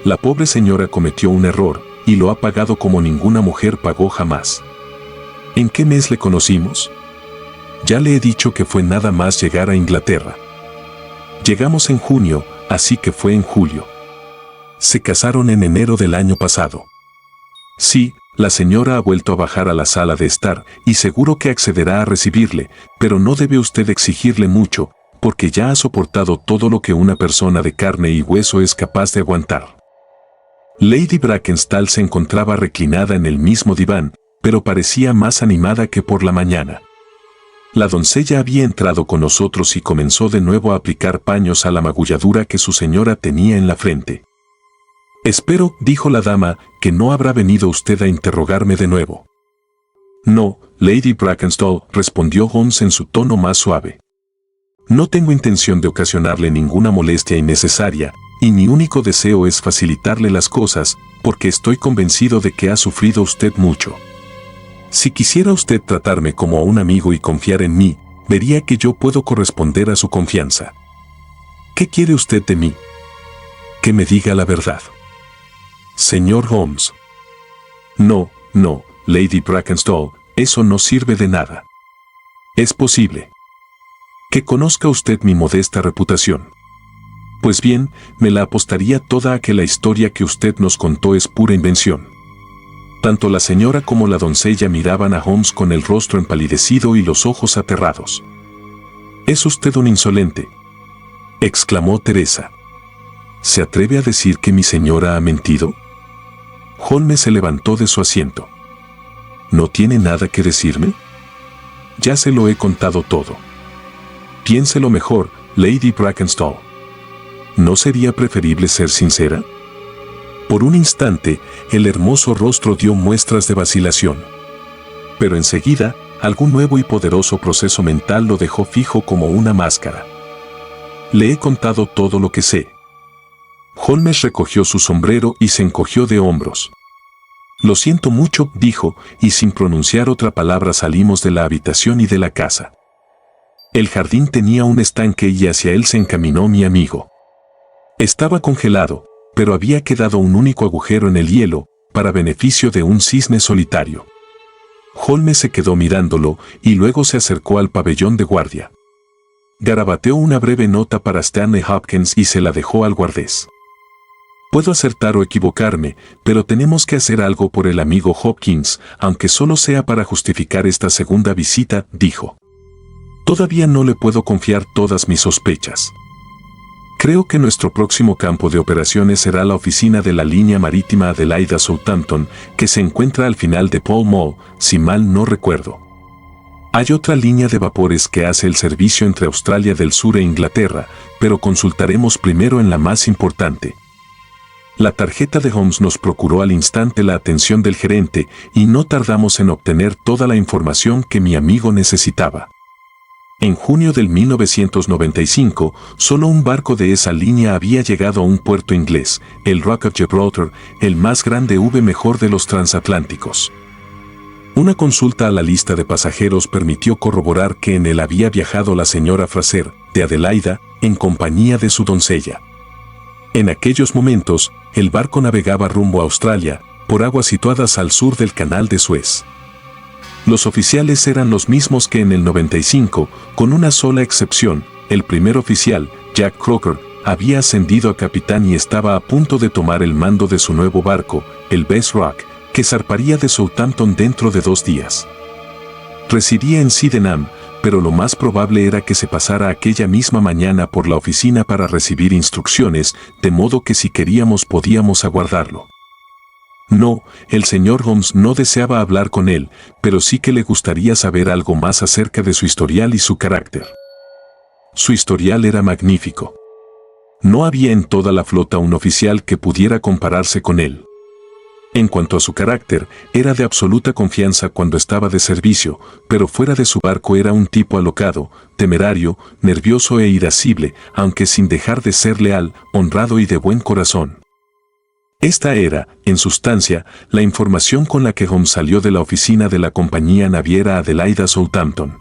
A: La pobre señora cometió un error, y lo ha pagado como ninguna mujer pagó jamás. ¿En qué mes le conocimos? Ya le he dicho que fue nada más llegar a Inglaterra. Llegamos en junio, así que fue en julio. Se casaron en enero del año pasado. Sí, la señora ha vuelto a bajar a la sala de estar, y seguro que accederá a recibirle, pero no debe usted exigirle mucho, porque ya ha soportado todo lo que una persona de carne y hueso es capaz de aguantar. Lady Brackenstall se encontraba reclinada en el mismo diván, pero parecía más animada que por la mañana. La doncella había entrado con nosotros y comenzó de nuevo a aplicar paños a la magulladura que su señora tenía en la frente. Espero, dijo la dama, que no habrá venido usted a interrogarme de nuevo. No, Lady Brackenstall, respondió Holmes en su tono más suave. No tengo intención de ocasionarle ninguna molestia innecesaria, y mi único deseo es facilitarle las cosas, porque estoy convencido de que ha sufrido usted mucho. Si quisiera usted tratarme como a un amigo y confiar en mí, vería que yo puedo corresponder a su confianza. ¿Qué quiere usted de mí? Que me diga la verdad. Señor Holmes. No, Lady Brackenstall, eso no sirve de nada. Es posible que conozca usted mi modesta reputación. Pues bien, me la apostaría toda a que la historia que usted nos contó es pura invención. Tanto la señora como la doncella miraban a Holmes con el rostro empalidecido y los ojos aterrados. «Es usted un insolente», exclamó Teresa. «¿Se atreve a decir que mi señora ha mentido?» Holmes se levantó de su asiento. «¿No tiene nada que decirme?» «Ya se lo he contado todo. Piénselo mejor, Lady Brackenstall. ¿No sería preferible ser sincera?» Por un instante, el hermoso rostro dio muestras de vacilación. Pero enseguida, algún nuevo y poderoso proceso mental lo dejó fijo como una máscara. «Le he contado todo lo que sé». Holmes recogió su sombrero y se encogió de hombros. «Lo siento mucho», dijo, y sin pronunciar otra palabra salimos de la habitación y de la casa. El jardín tenía un estanque y hacia él se encaminó mi amigo. Estaba congelado, pero había quedado un único agujero en el hielo, para beneficio de un cisne solitario. Holmes se quedó mirándolo y luego se acercó al pabellón de guardia. Garabateó una breve nota para Stanley Hopkins y se la dejó al guardés. «Puedo acertar o equivocarme, pero tenemos que hacer algo por el amigo Hopkins, aunque solo sea para justificar esta segunda visita», dijo. «Todavía no le puedo confiar todas mis sospechas. Creo que nuestro próximo campo de operaciones será la oficina de la línea marítima Adelaida-Southampton, que se encuentra al final de Pall Mall, si mal no recuerdo. Hay otra línea de vapores que hace el servicio entre Australia del Sur e Inglaterra, pero consultaremos primero en la más importante». La tarjeta de Holmes nos procuró al instante la atención del gerente y no tardamos en obtener toda la información que mi amigo necesitaba. En junio del 1995, solo un barco de esa línea había llegado a un puerto inglés, el Rock of Gibraltar, el más grande mejor de los transatlánticos. Una consulta a la lista de pasajeros permitió corroborar que en él había viajado la señora Fraser, de Adelaida, en compañía de su doncella. En aquellos momentos, el barco navegaba rumbo a Australia, por aguas situadas al sur del Canal de Suez. Los oficiales eran los mismos que en el 95, con una sola excepción: el primer oficial, Jack Croker, había ascendido a capitán y estaba a punto de tomar el mando de su nuevo barco, el Bess Rock, que zarparía de Southampton dentro de 2 días. Residía en Sydenham, pero lo más probable era que se pasara aquella misma mañana por la oficina para recibir instrucciones, de modo que si queríamos podíamos aguardarlo. No, el señor Holmes no deseaba hablar con él, pero sí que le gustaría saber algo más acerca de su historial y su carácter. Su historial era magnífico. No había en toda la flota un oficial que pudiera compararse con él. En cuanto a su carácter, era de absoluta confianza cuando estaba de servicio, pero fuera de su barco era un tipo alocado, temerario, nervioso e irascible, aunque sin dejar de ser leal, honrado y de buen corazón. Esta era, en sustancia, la información con la que Holmes salió de la oficina de la compañía naviera Adelaida Southampton.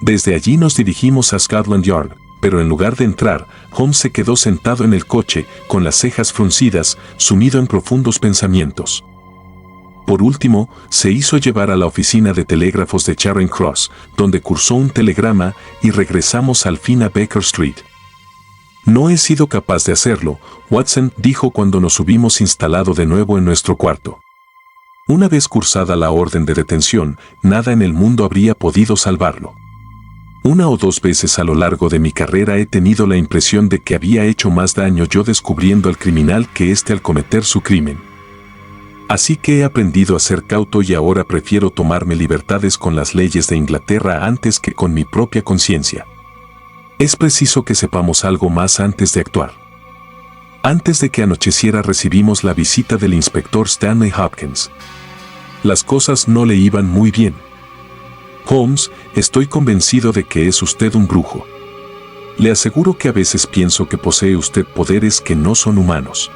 A: Desde allí nos dirigimos a Scotland Yard, pero en lugar de entrar, Holmes se quedó sentado en el coche, con las cejas fruncidas, sumido en profundos pensamientos. Por último, se hizo llevar a la oficina de telégrafos de Charing Cross, donde cursó un telegrama y regresamos al fin a Baker Street. «No he sido capaz de hacerlo», Watson dijo cuando nos hubimos instalado de nuevo en nuestro cuarto. Una vez cursada la orden de detención, nada en el mundo habría podido salvarlo. 1 o 2 veces a lo largo de mi carrera he tenido la impresión de que había hecho más daño yo descubriendo al criminal que éste al cometer su crimen. Así que he aprendido a ser cauto y ahora prefiero tomarme libertades con las leyes de Inglaterra antes que con mi propia conciencia. Es preciso que sepamos algo más antes de actuar. Antes de que anocheciera recibimos la visita del inspector Stanley Hopkins. Las cosas no le iban muy bien. «Holmes, estoy convencido de que es usted un brujo. Le aseguro que a veces pienso que posee usted poderes que no son humanos.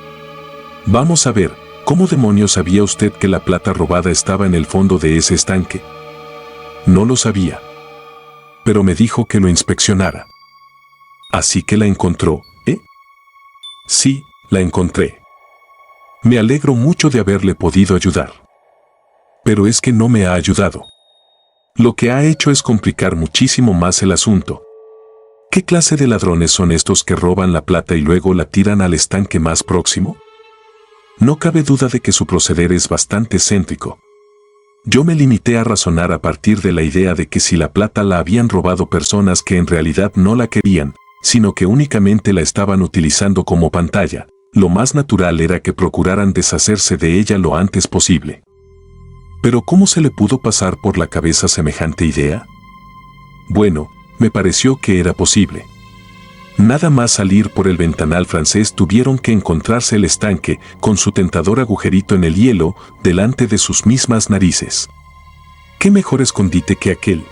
A: Vamos a ver, ¿cómo demonios sabía usted que la plata robada estaba en el fondo de ese estanque?» «No lo sabía. Pero me dijo que lo inspeccionara». «Así que la encontró, ¿eh?» «Sí, la encontré. Me alegro mucho de haberle podido ayudar. Pero es que no me ha ayudado. Lo que ha hecho es complicar muchísimo más el asunto. ¿Qué clase de ladrones son estos que roban la plata y luego la tiran al estanque más próximo? No cabe duda de que su proceder es bastante excéntrico. Yo me limité a razonar a partir de la idea de que si la plata la habían robado personas que en realidad no la querían, sino que únicamente la estaban utilizando como pantalla, lo más natural era que procuraran deshacerse de ella lo antes posible. Pero ¿cómo se le pudo pasar por la cabeza semejante idea? Bueno, me pareció que era posible. Nada más salir por el ventanal francés tuvieron que encontrarse el estanque, con su tentador agujerito en el hielo, delante de sus mismas narices. ¿Qué mejor escondite que aquel?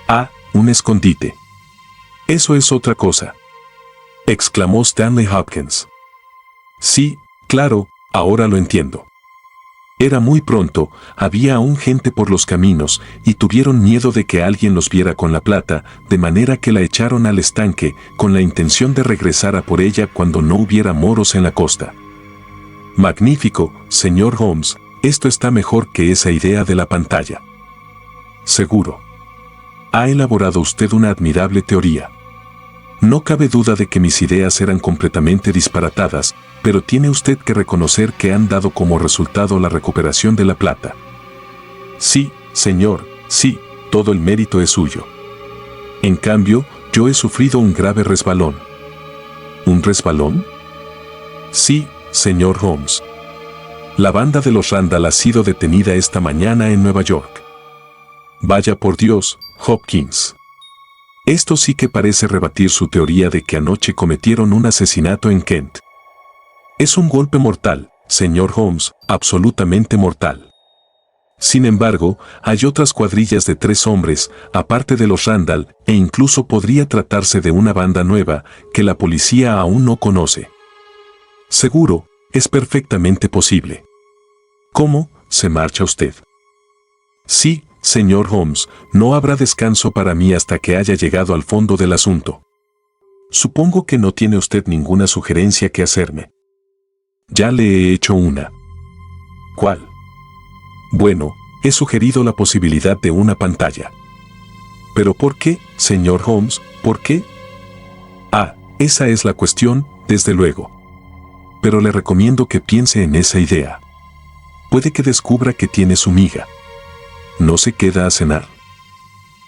A: Ah, un escondite. Eso es otra cosa, exclamó Stanley Hopkins. Sí, claro, ahora lo entiendo. Era muy pronto, había aún gente por los caminos, y tuvieron miedo de que alguien los viera con la plata, de manera que la echaron al estanque, con la intención de regresar a por ella cuando no hubiera moros en la costa. Magnífico, señor Holmes, esto está mejor que esa idea de la pantalla. Seguro. Ha elaborado usted una admirable teoría. No cabe duda de que mis ideas eran completamente disparatadas, pero tiene usted que reconocer que han dado como resultado la recuperación de la plata. Sí, señor, sí, todo el mérito es suyo. En cambio, yo he sufrido un grave resbalón. ¿Un resbalón? Sí, señor Holmes. La banda de los Randall ha sido detenida esta mañana en Nueva York. Vaya por Dios, Hopkins. Esto sí que parece rebatir su teoría de que anoche cometieron un asesinato en Kent. Es un golpe mortal, señor Holmes, absolutamente mortal. Sin embargo, hay otras cuadrillas de 3 hombres, aparte de los Randall, e incluso podría tratarse de una banda nueva, que la policía aún no conoce. Seguro, es perfectamente posible. ¿Cómo se marcha usted? Sí, señor Holmes, no habrá descanso para mí hasta que haya llegado al fondo del asunto. Supongo que no tiene usted ninguna sugerencia que hacerme. Ya le he hecho una. ¿Cuál? Bueno, he sugerido la posibilidad de una pantalla. ¿Pero por qué, señor Holmes? ¿Por qué? Ah, esa es la cuestión, desde luego. Pero le recomiendo que piense en esa idea. Puede que descubra que tiene su miga. ¿No se queda a cenar?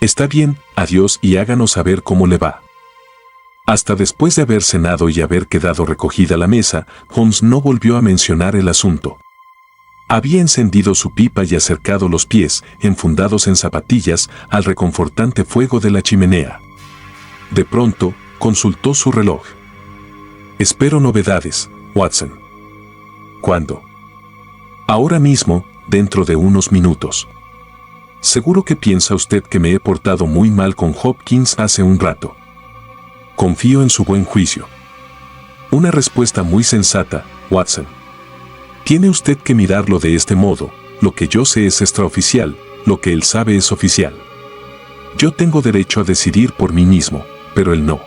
A: Está bien, adiós y háganos saber cómo le va. Hasta después de haber cenado y haber quedado recogida la mesa, Holmes no volvió a mencionar el asunto. Había encendido su pipa y acercado los pies, enfundados en zapatillas, al reconfortante fuego de la chimenea. De pronto, consultó su reloj. Espero novedades, Watson. ¿Cuándo? Ahora mismo, dentro de unos minutos. Seguro que piensa usted que me he portado muy mal con Hopkins hace un rato. Confío en su buen juicio. Una respuesta muy sensata, Watson. Tiene usted que mirarlo de este modo, lo que yo sé es extraoficial, lo que él sabe es oficial. Yo tengo derecho a decidir por mí mismo, pero él no.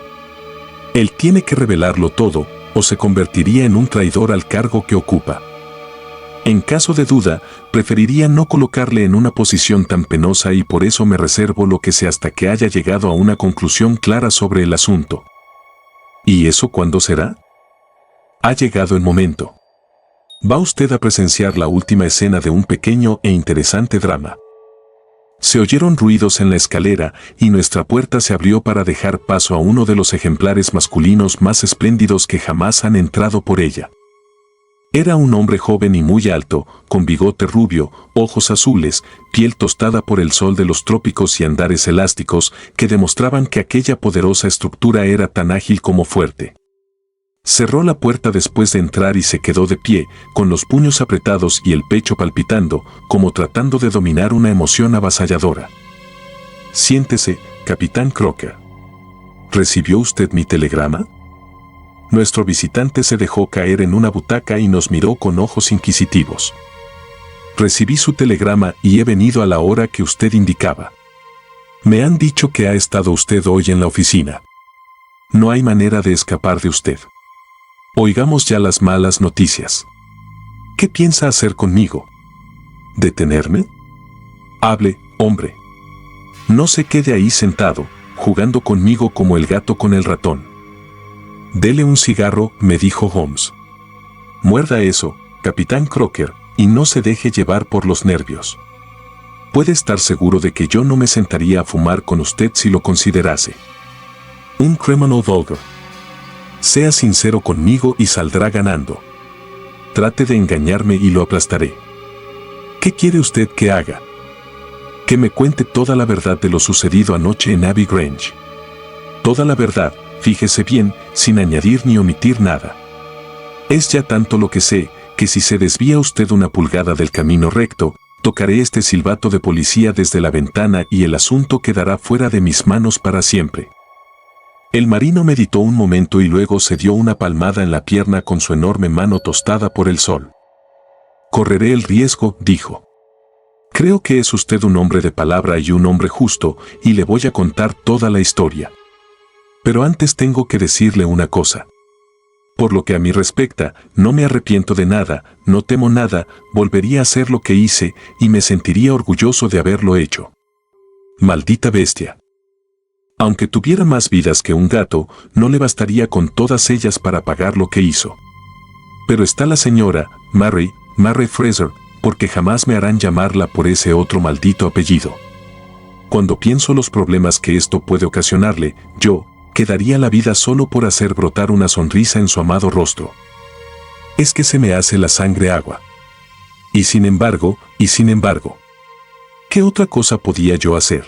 A: Él tiene que revelarlo todo, o se convertiría en un traidor al cargo que ocupa. En caso de duda, preferiría no colocarle en una posición tan penosa y por eso me reservo lo que sé hasta que haya llegado a una conclusión clara sobre el asunto. ¿Y eso cuándo será? Ha llegado el momento. Va usted a presenciar la última escena de un pequeño e interesante drama. Se oyeron ruidos en la escalera y nuestra puerta se abrió para dejar paso a uno de los ejemplares masculinos más espléndidos que jamás han entrado por ella. Era un hombre joven y muy alto, con bigote rubio, ojos azules, piel tostada por el sol de los trópicos y andares elásticos que demostraban que aquella poderosa estructura era tan ágil como fuerte. Cerró la puerta después de entrar y se quedó de pie, con los puños apretados y el pecho palpitando, como tratando de dominar una emoción avasalladora. Siéntese, capitán Crocker. ¿Recibió usted mi telegrama? Nuestro visitante se dejó caer en una butaca y nos miró con ojos inquisitivos. Recibí su telegrama y he venido a la hora que usted indicaba. Me han dicho que ha estado usted hoy en la oficina. No hay manera de escapar de usted. Oigamos ya las malas noticias. ¿Qué piensa hacer conmigo? ¿Detenerme? Hable, hombre. No se quede ahí sentado, jugando conmigo como el gato con el ratón. «Dele un cigarro», me dijo Holmes. «Muerda eso, Capitán Crocker, y no se deje llevar por los nervios. Puede estar seguro de que yo no me sentaría a fumar con usted si lo considerase un criminal vulgar. Sea sincero conmigo y saldrá ganando. Trate de engañarme y lo aplastaré. ¿Qué quiere usted que haga? Que me cuente toda la verdad de lo sucedido anoche en Abbey Grange. Toda la verdad, fíjese bien, sin añadir ni omitir nada. Es ya tanto lo que sé, que si se desvía usted una pulgada del camino recto, tocaré este silbato de policía desde la ventana y el asunto quedará fuera de mis manos para siempre». El marino meditó un momento y luego se dio una palmada en la pierna con su enorme mano tostada por el sol. «Correré el riesgo», dijo. «Creo que es usted un hombre de palabra y un hombre justo, y le voy a contar toda la historia. Pero antes tengo que decirle una cosa. Por lo que a mí respecta, no me arrepiento de nada, no temo nada, volvería a hacer lo que hice y me sentiría orgulloso de haberlo hecho. Maldita bestia. Aunque tuviera más vidas que un gato, no le bastaría con todas ellas para pagar lo que hizo. Pero está la señora Mary Fraser, porque jamás me harán llamarla por ese otro maldito apellido. Cuando pienso los problemas que esto puede ocasionarle, yo quedaría la vida solo por hacer brotar una sonrisa en su amado rostro. Es que se me hace la sangre agua. Y sin embargo, ¿qué otra cosa podía yo hacer?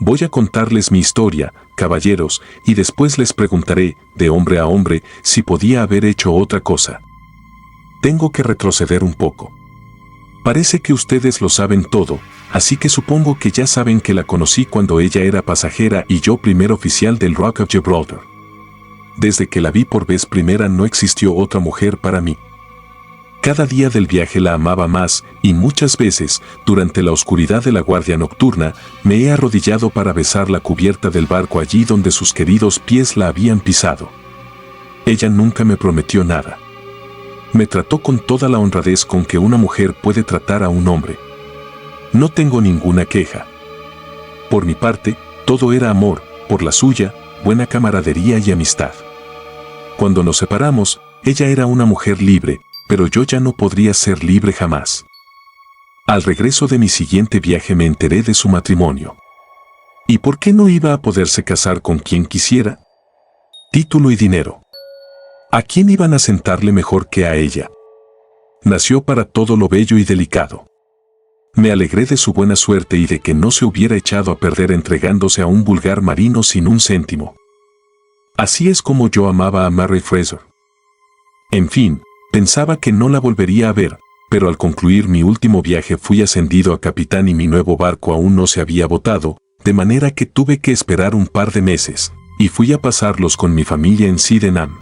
A: Voy a contarles mi historia, caballeros, y después les preguntaré, de hombre a hombre, si podía haber hecho otra cosa. Tengo que retroceder un poco. Parece que ustedes lo saben todo, así que supongo que ya saben que la conocí cuando ella era pasajera y yo primer oficial del Rock of Gibraltar. Desde que la vi por vez primera no existió otra mujer para mí. Cada día del viaje la amaba más, y muchas veces, durante la oscuridad de la guardia nocturna, me he arrodillado para besar la cubierta del barco allí donde sus queridos pies la habían pisado. Ella nunca me prometió nada. Me trató con toda la honradez con que una mujer puede tratar a un hombre. No tengo ninguna queja. Por mi parte, todo era amor, por la suya, buena camaradería y amistad. Cuando nos separamos, ella era una mujer libre, pero yo ya no podría ser libre jamás. Al regreso de mi siguiente viaje me enteré de su matrimonio. ¿Y por qué no iba a poderse casar con quien quisiera? Título y dinero. ¿A quién iban a sentarle mejor que a ella? Nació para todo lo bello y delicado. Me alegré de su buena suerte y de que no se hubiera echado a perder entregándose a un vulgar marino sin un céntimo. Así es como yo amaba a Mary Fraser. En fin, pensaba que no la volvería a ver, pero al concluir mi último viaje fui ascendido a capitán y mi nuevo barco aún no se había botado, de manera que tuve que esperar un par de meses, y fui a pasarlos con mi familia en Sydenham.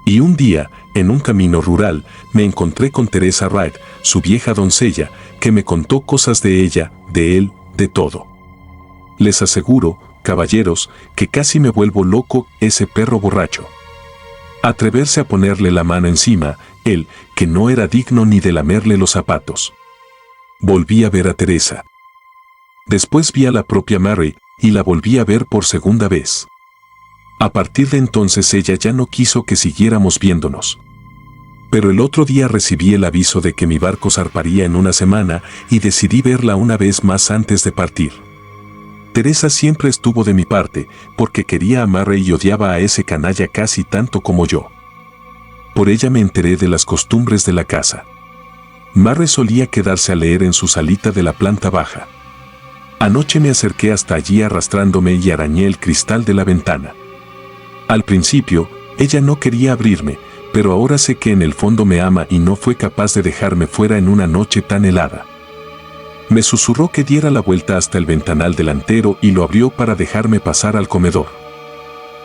A: Y un día, en un camino rural, me encontré con Teresa Wright, su vieja doncella, que me contó cosas de ella, de él, de todo. Les aseguro, caballeros, que casi me vuelvo loco ese perro borracho. Atreverse a ponerle la mano encima, él, que no era digno ni de lamerle los zapatos. Volví a ver a Teresa. Después vi a la propia Mary, y la volví a ver por segunda vez. A partir de entonces ella ya no quiso que siguiéramos viéndonos. Pero el otro día recibí el aviso de que mi barco zarparía en una semana y decidí verla una vez más antes de partir. Teresa siempre estuvo de mi parte, porque quería a Mary y odiaba a ese canalla casi tanto como yo. Por ella me enteré de las costumbres de la casa. Mary solía quedarse a leer en su salita de la planta baja. Anoche me acerqué hasta allí arrastrándome y arañé el cristal de la ventana. Al principio, ella no quería abrirme, pero ahora sé que en el fondo me ama y no fue capaz de dejarme fuera en una noche tan helada. Me susurró que diera la vuelta hasta el ventanal delantero y lo abrió para dejarme pasar al comedor.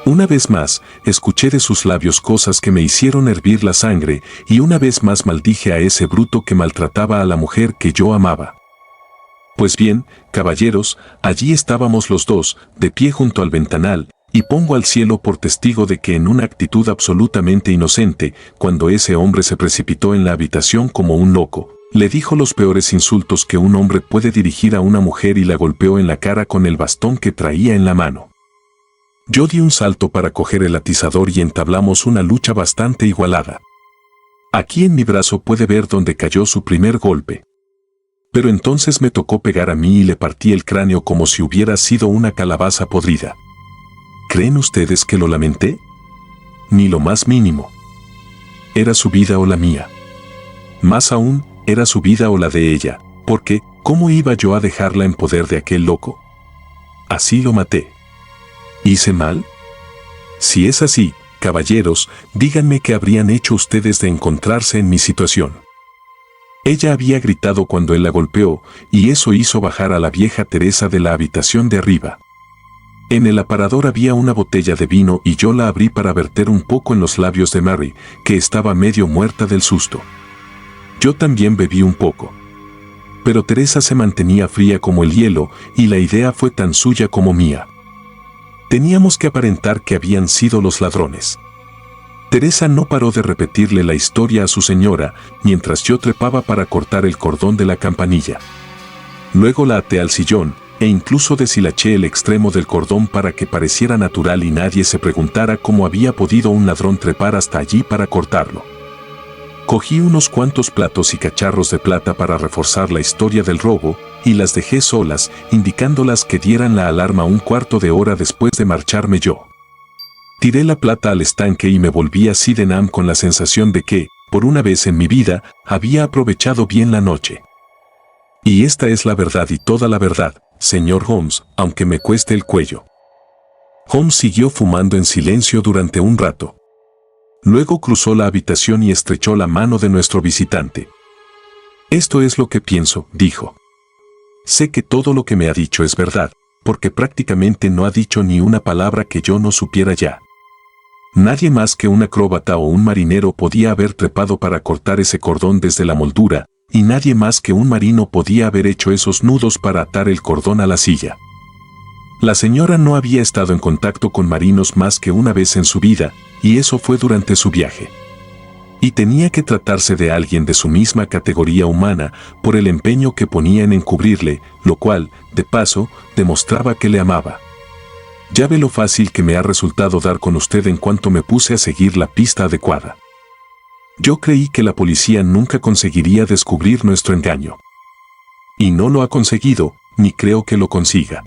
A: Una vez más, escuché de sus labios cosas que me hicieron hervir la sangre y una vez más maldije a ese bruto que maltrataba a la mujer que yo amaba. Pues bien, caballeros, allí estábamos los dos, de pie junto al ventanal, y pongo al cielo por testigo de que en una actitud absolutamente inocente, cuando ese hombre se precipitó en la habitación como un loco, Le dijo los peores insultos que un hombre puede dirigir a una mujer y la golpeó en la cara con el bastón que traía en la mano. Yo di un salto para coger el atizador y entablamos una lucha bastante igualada. Aquí en mi brazo puede ver dónde cayó su primer golpe. Pero entonces me tocó pegar a mí y le partí el cráneo como si hubiera sido una calabaza podrida. ¿Creen ustedes que lo lamenté? Ni lo más mínimo. Era su vida o la mía. Más aún, era su vida o la de ella, porque, ¿cómo iba yo a dejarla en poder de aquel loco? Así lo maté. ¿Hice mal? Si es así, caballeros, díganme qué habrían hecho ustedes de encontrarse en mi situación. Ella había gritado cuando él la golpeó, y eso hizo bajar a la vieja Teresa de la habitación de arriba. En el aparador había una botella de vino y yo la abrí para verter un poco en los labios de Mary, que estaba medio muerta del susto. Yo también bebí un poco. Pero Teresa se mantenía fría como el hielo, y la idea fue tan suya como mía. Teníamos que aparentar que habían sido los ladrones. Teresa no paró de repetirle la historia a su señora, mientras yo trepaba para cortar el cordón de la campanilla. Luego la até al sillón, e incluso deshilaché el extremo del cordón para que pareciera natural y nadie se preguntara cómo había podido un ladrón trepar hasta allí para cortarlo. Cogí unos cuantos platos y cacharros de plata para reforzar la historia del robo, y las dejé solas, indicándolas que dieran la alarma un cuarto de hora después de marcharme yo. Tiré la plata al estanque y me volví a Sydenham con la sensación de que, por una vez en mi vida, había aprovechado bien la noche. Y esta es la verdad y toda la verdad, señor Holmes, aunque me cueste el cuello. Holmes siguió fumando en silencio durante un rato. Luego cruzó la habitación y estrechó la mano de nuestro visitante. Esto es lo que pienso, dijo. Sé que todo lo que me ha dicho es verdad, porque prácticamente no ha dicho ni una palabra que yo no supiera ya. Nadie más que un acróbata o un marinero podía haber trepado para cortar ese cordón desde la moldura, y nadie más que un marino podía haber hecho esos nudos para atar el cordón a la silla. La señora no había estado en contacto con marinos más que una vez en su vida, y eso fue durante su viaje. Y tenía que tratarse de alguien de su misma categoría humana por el empeño que ponía en encubrirle, lo cual, de paso, demostraba que le amaba. Ya ve lo fácil que me ha resultado dar con usted en cuanto me puse a seguir la pista adecuada. Yo creí que la policía nunca conseguiría descubrir nuestro engaño. Y no lo ha conseguido, ni creo que lo consiga.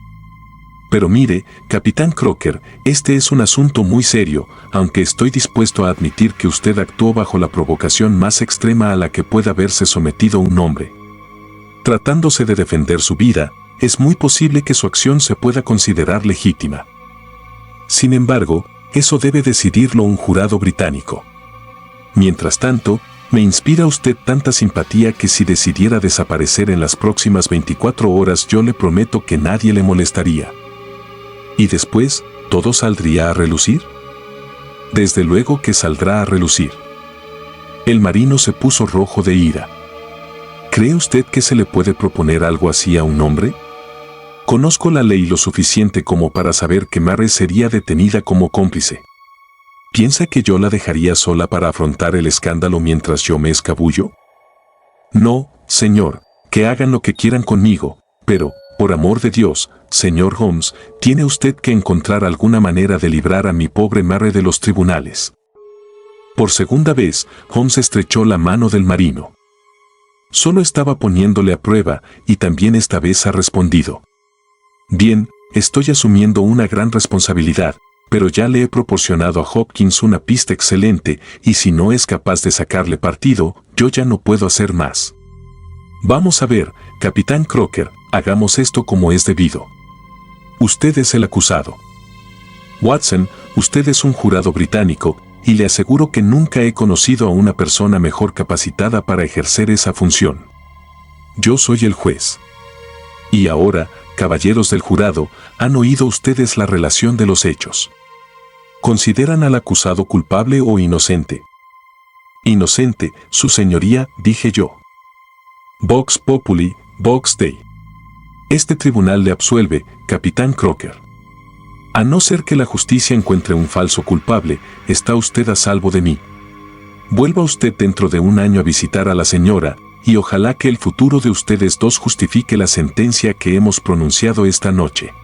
A: Pero mire, capitán Crocker, este es un asunto muy serio, aunque estoy dispuesto a admitir que usted actuó bajo la provocación más extrema a la que pueda haberse sometido un hombre. Tratándose de defender su vida, es muy posible que su acción se pueda considerar legítima. Sin embargo, eso debe decidirlo un jurado británico. Mientras tanto, me inspira usted tanta simpatía que si decidiera desaparecer en las próximas 24 horas yo le prometo que nadie le molestaría. ¿Y después, todo saldría a relucir? Desde luego que saldrá a relucir. El marino se puso rojo de ira. ¿Cree usted que se le puede proponer algo así a un hombre? Conozco la ley lo suficiente como para saber que Mary sería detenida como cómplice. ¿Piensa que yo la dejaría sola para afrontar el escándalo mientras yo me escabullo? No, señor, que hagan lo que quieran conmigo, pero, por amor de Dios, señor Holmes, tiene usted que encontrar alguna manera de librar a mi pobre Mary de los tribunales. Por segunda vez, Holmes estrechó la mano del marino. Solo estaba poniéndole a prueba, y también esta vez ha respondido. Bien, estoy asumiendo una gran responsabilidad, pero ya le he proporcionado a Hopkins una pista excelente, y si no es capaz de sacarle partido, yo ya no puedo hacer más. Vamos a ver, capitán Crocker, hagamos esto como es debido. Usted es el acusado. Watson, usted es un jurado británico, y le aseguro que nunca he conocido a una persona mejor capacitada para ejercer esa función. Yo soy el juez. Y ahora, caballeros del jurado, han oído ustedes la relación de los hechos. ¿Consideran al acusado culpable o inocente? Inocente, su señoría, dije yo. Vox populi, vox Dei. Este tribunal le absuelve, capitán Crocker. A no ser que la justicia encuentre un falso culpable, está usted a salvo de mí. Vuelva usted dentro de un año a visitar a la señora, y ojalá que el futuro de ustedes dos justifique la sentencia que hemos pronunciado esta noche.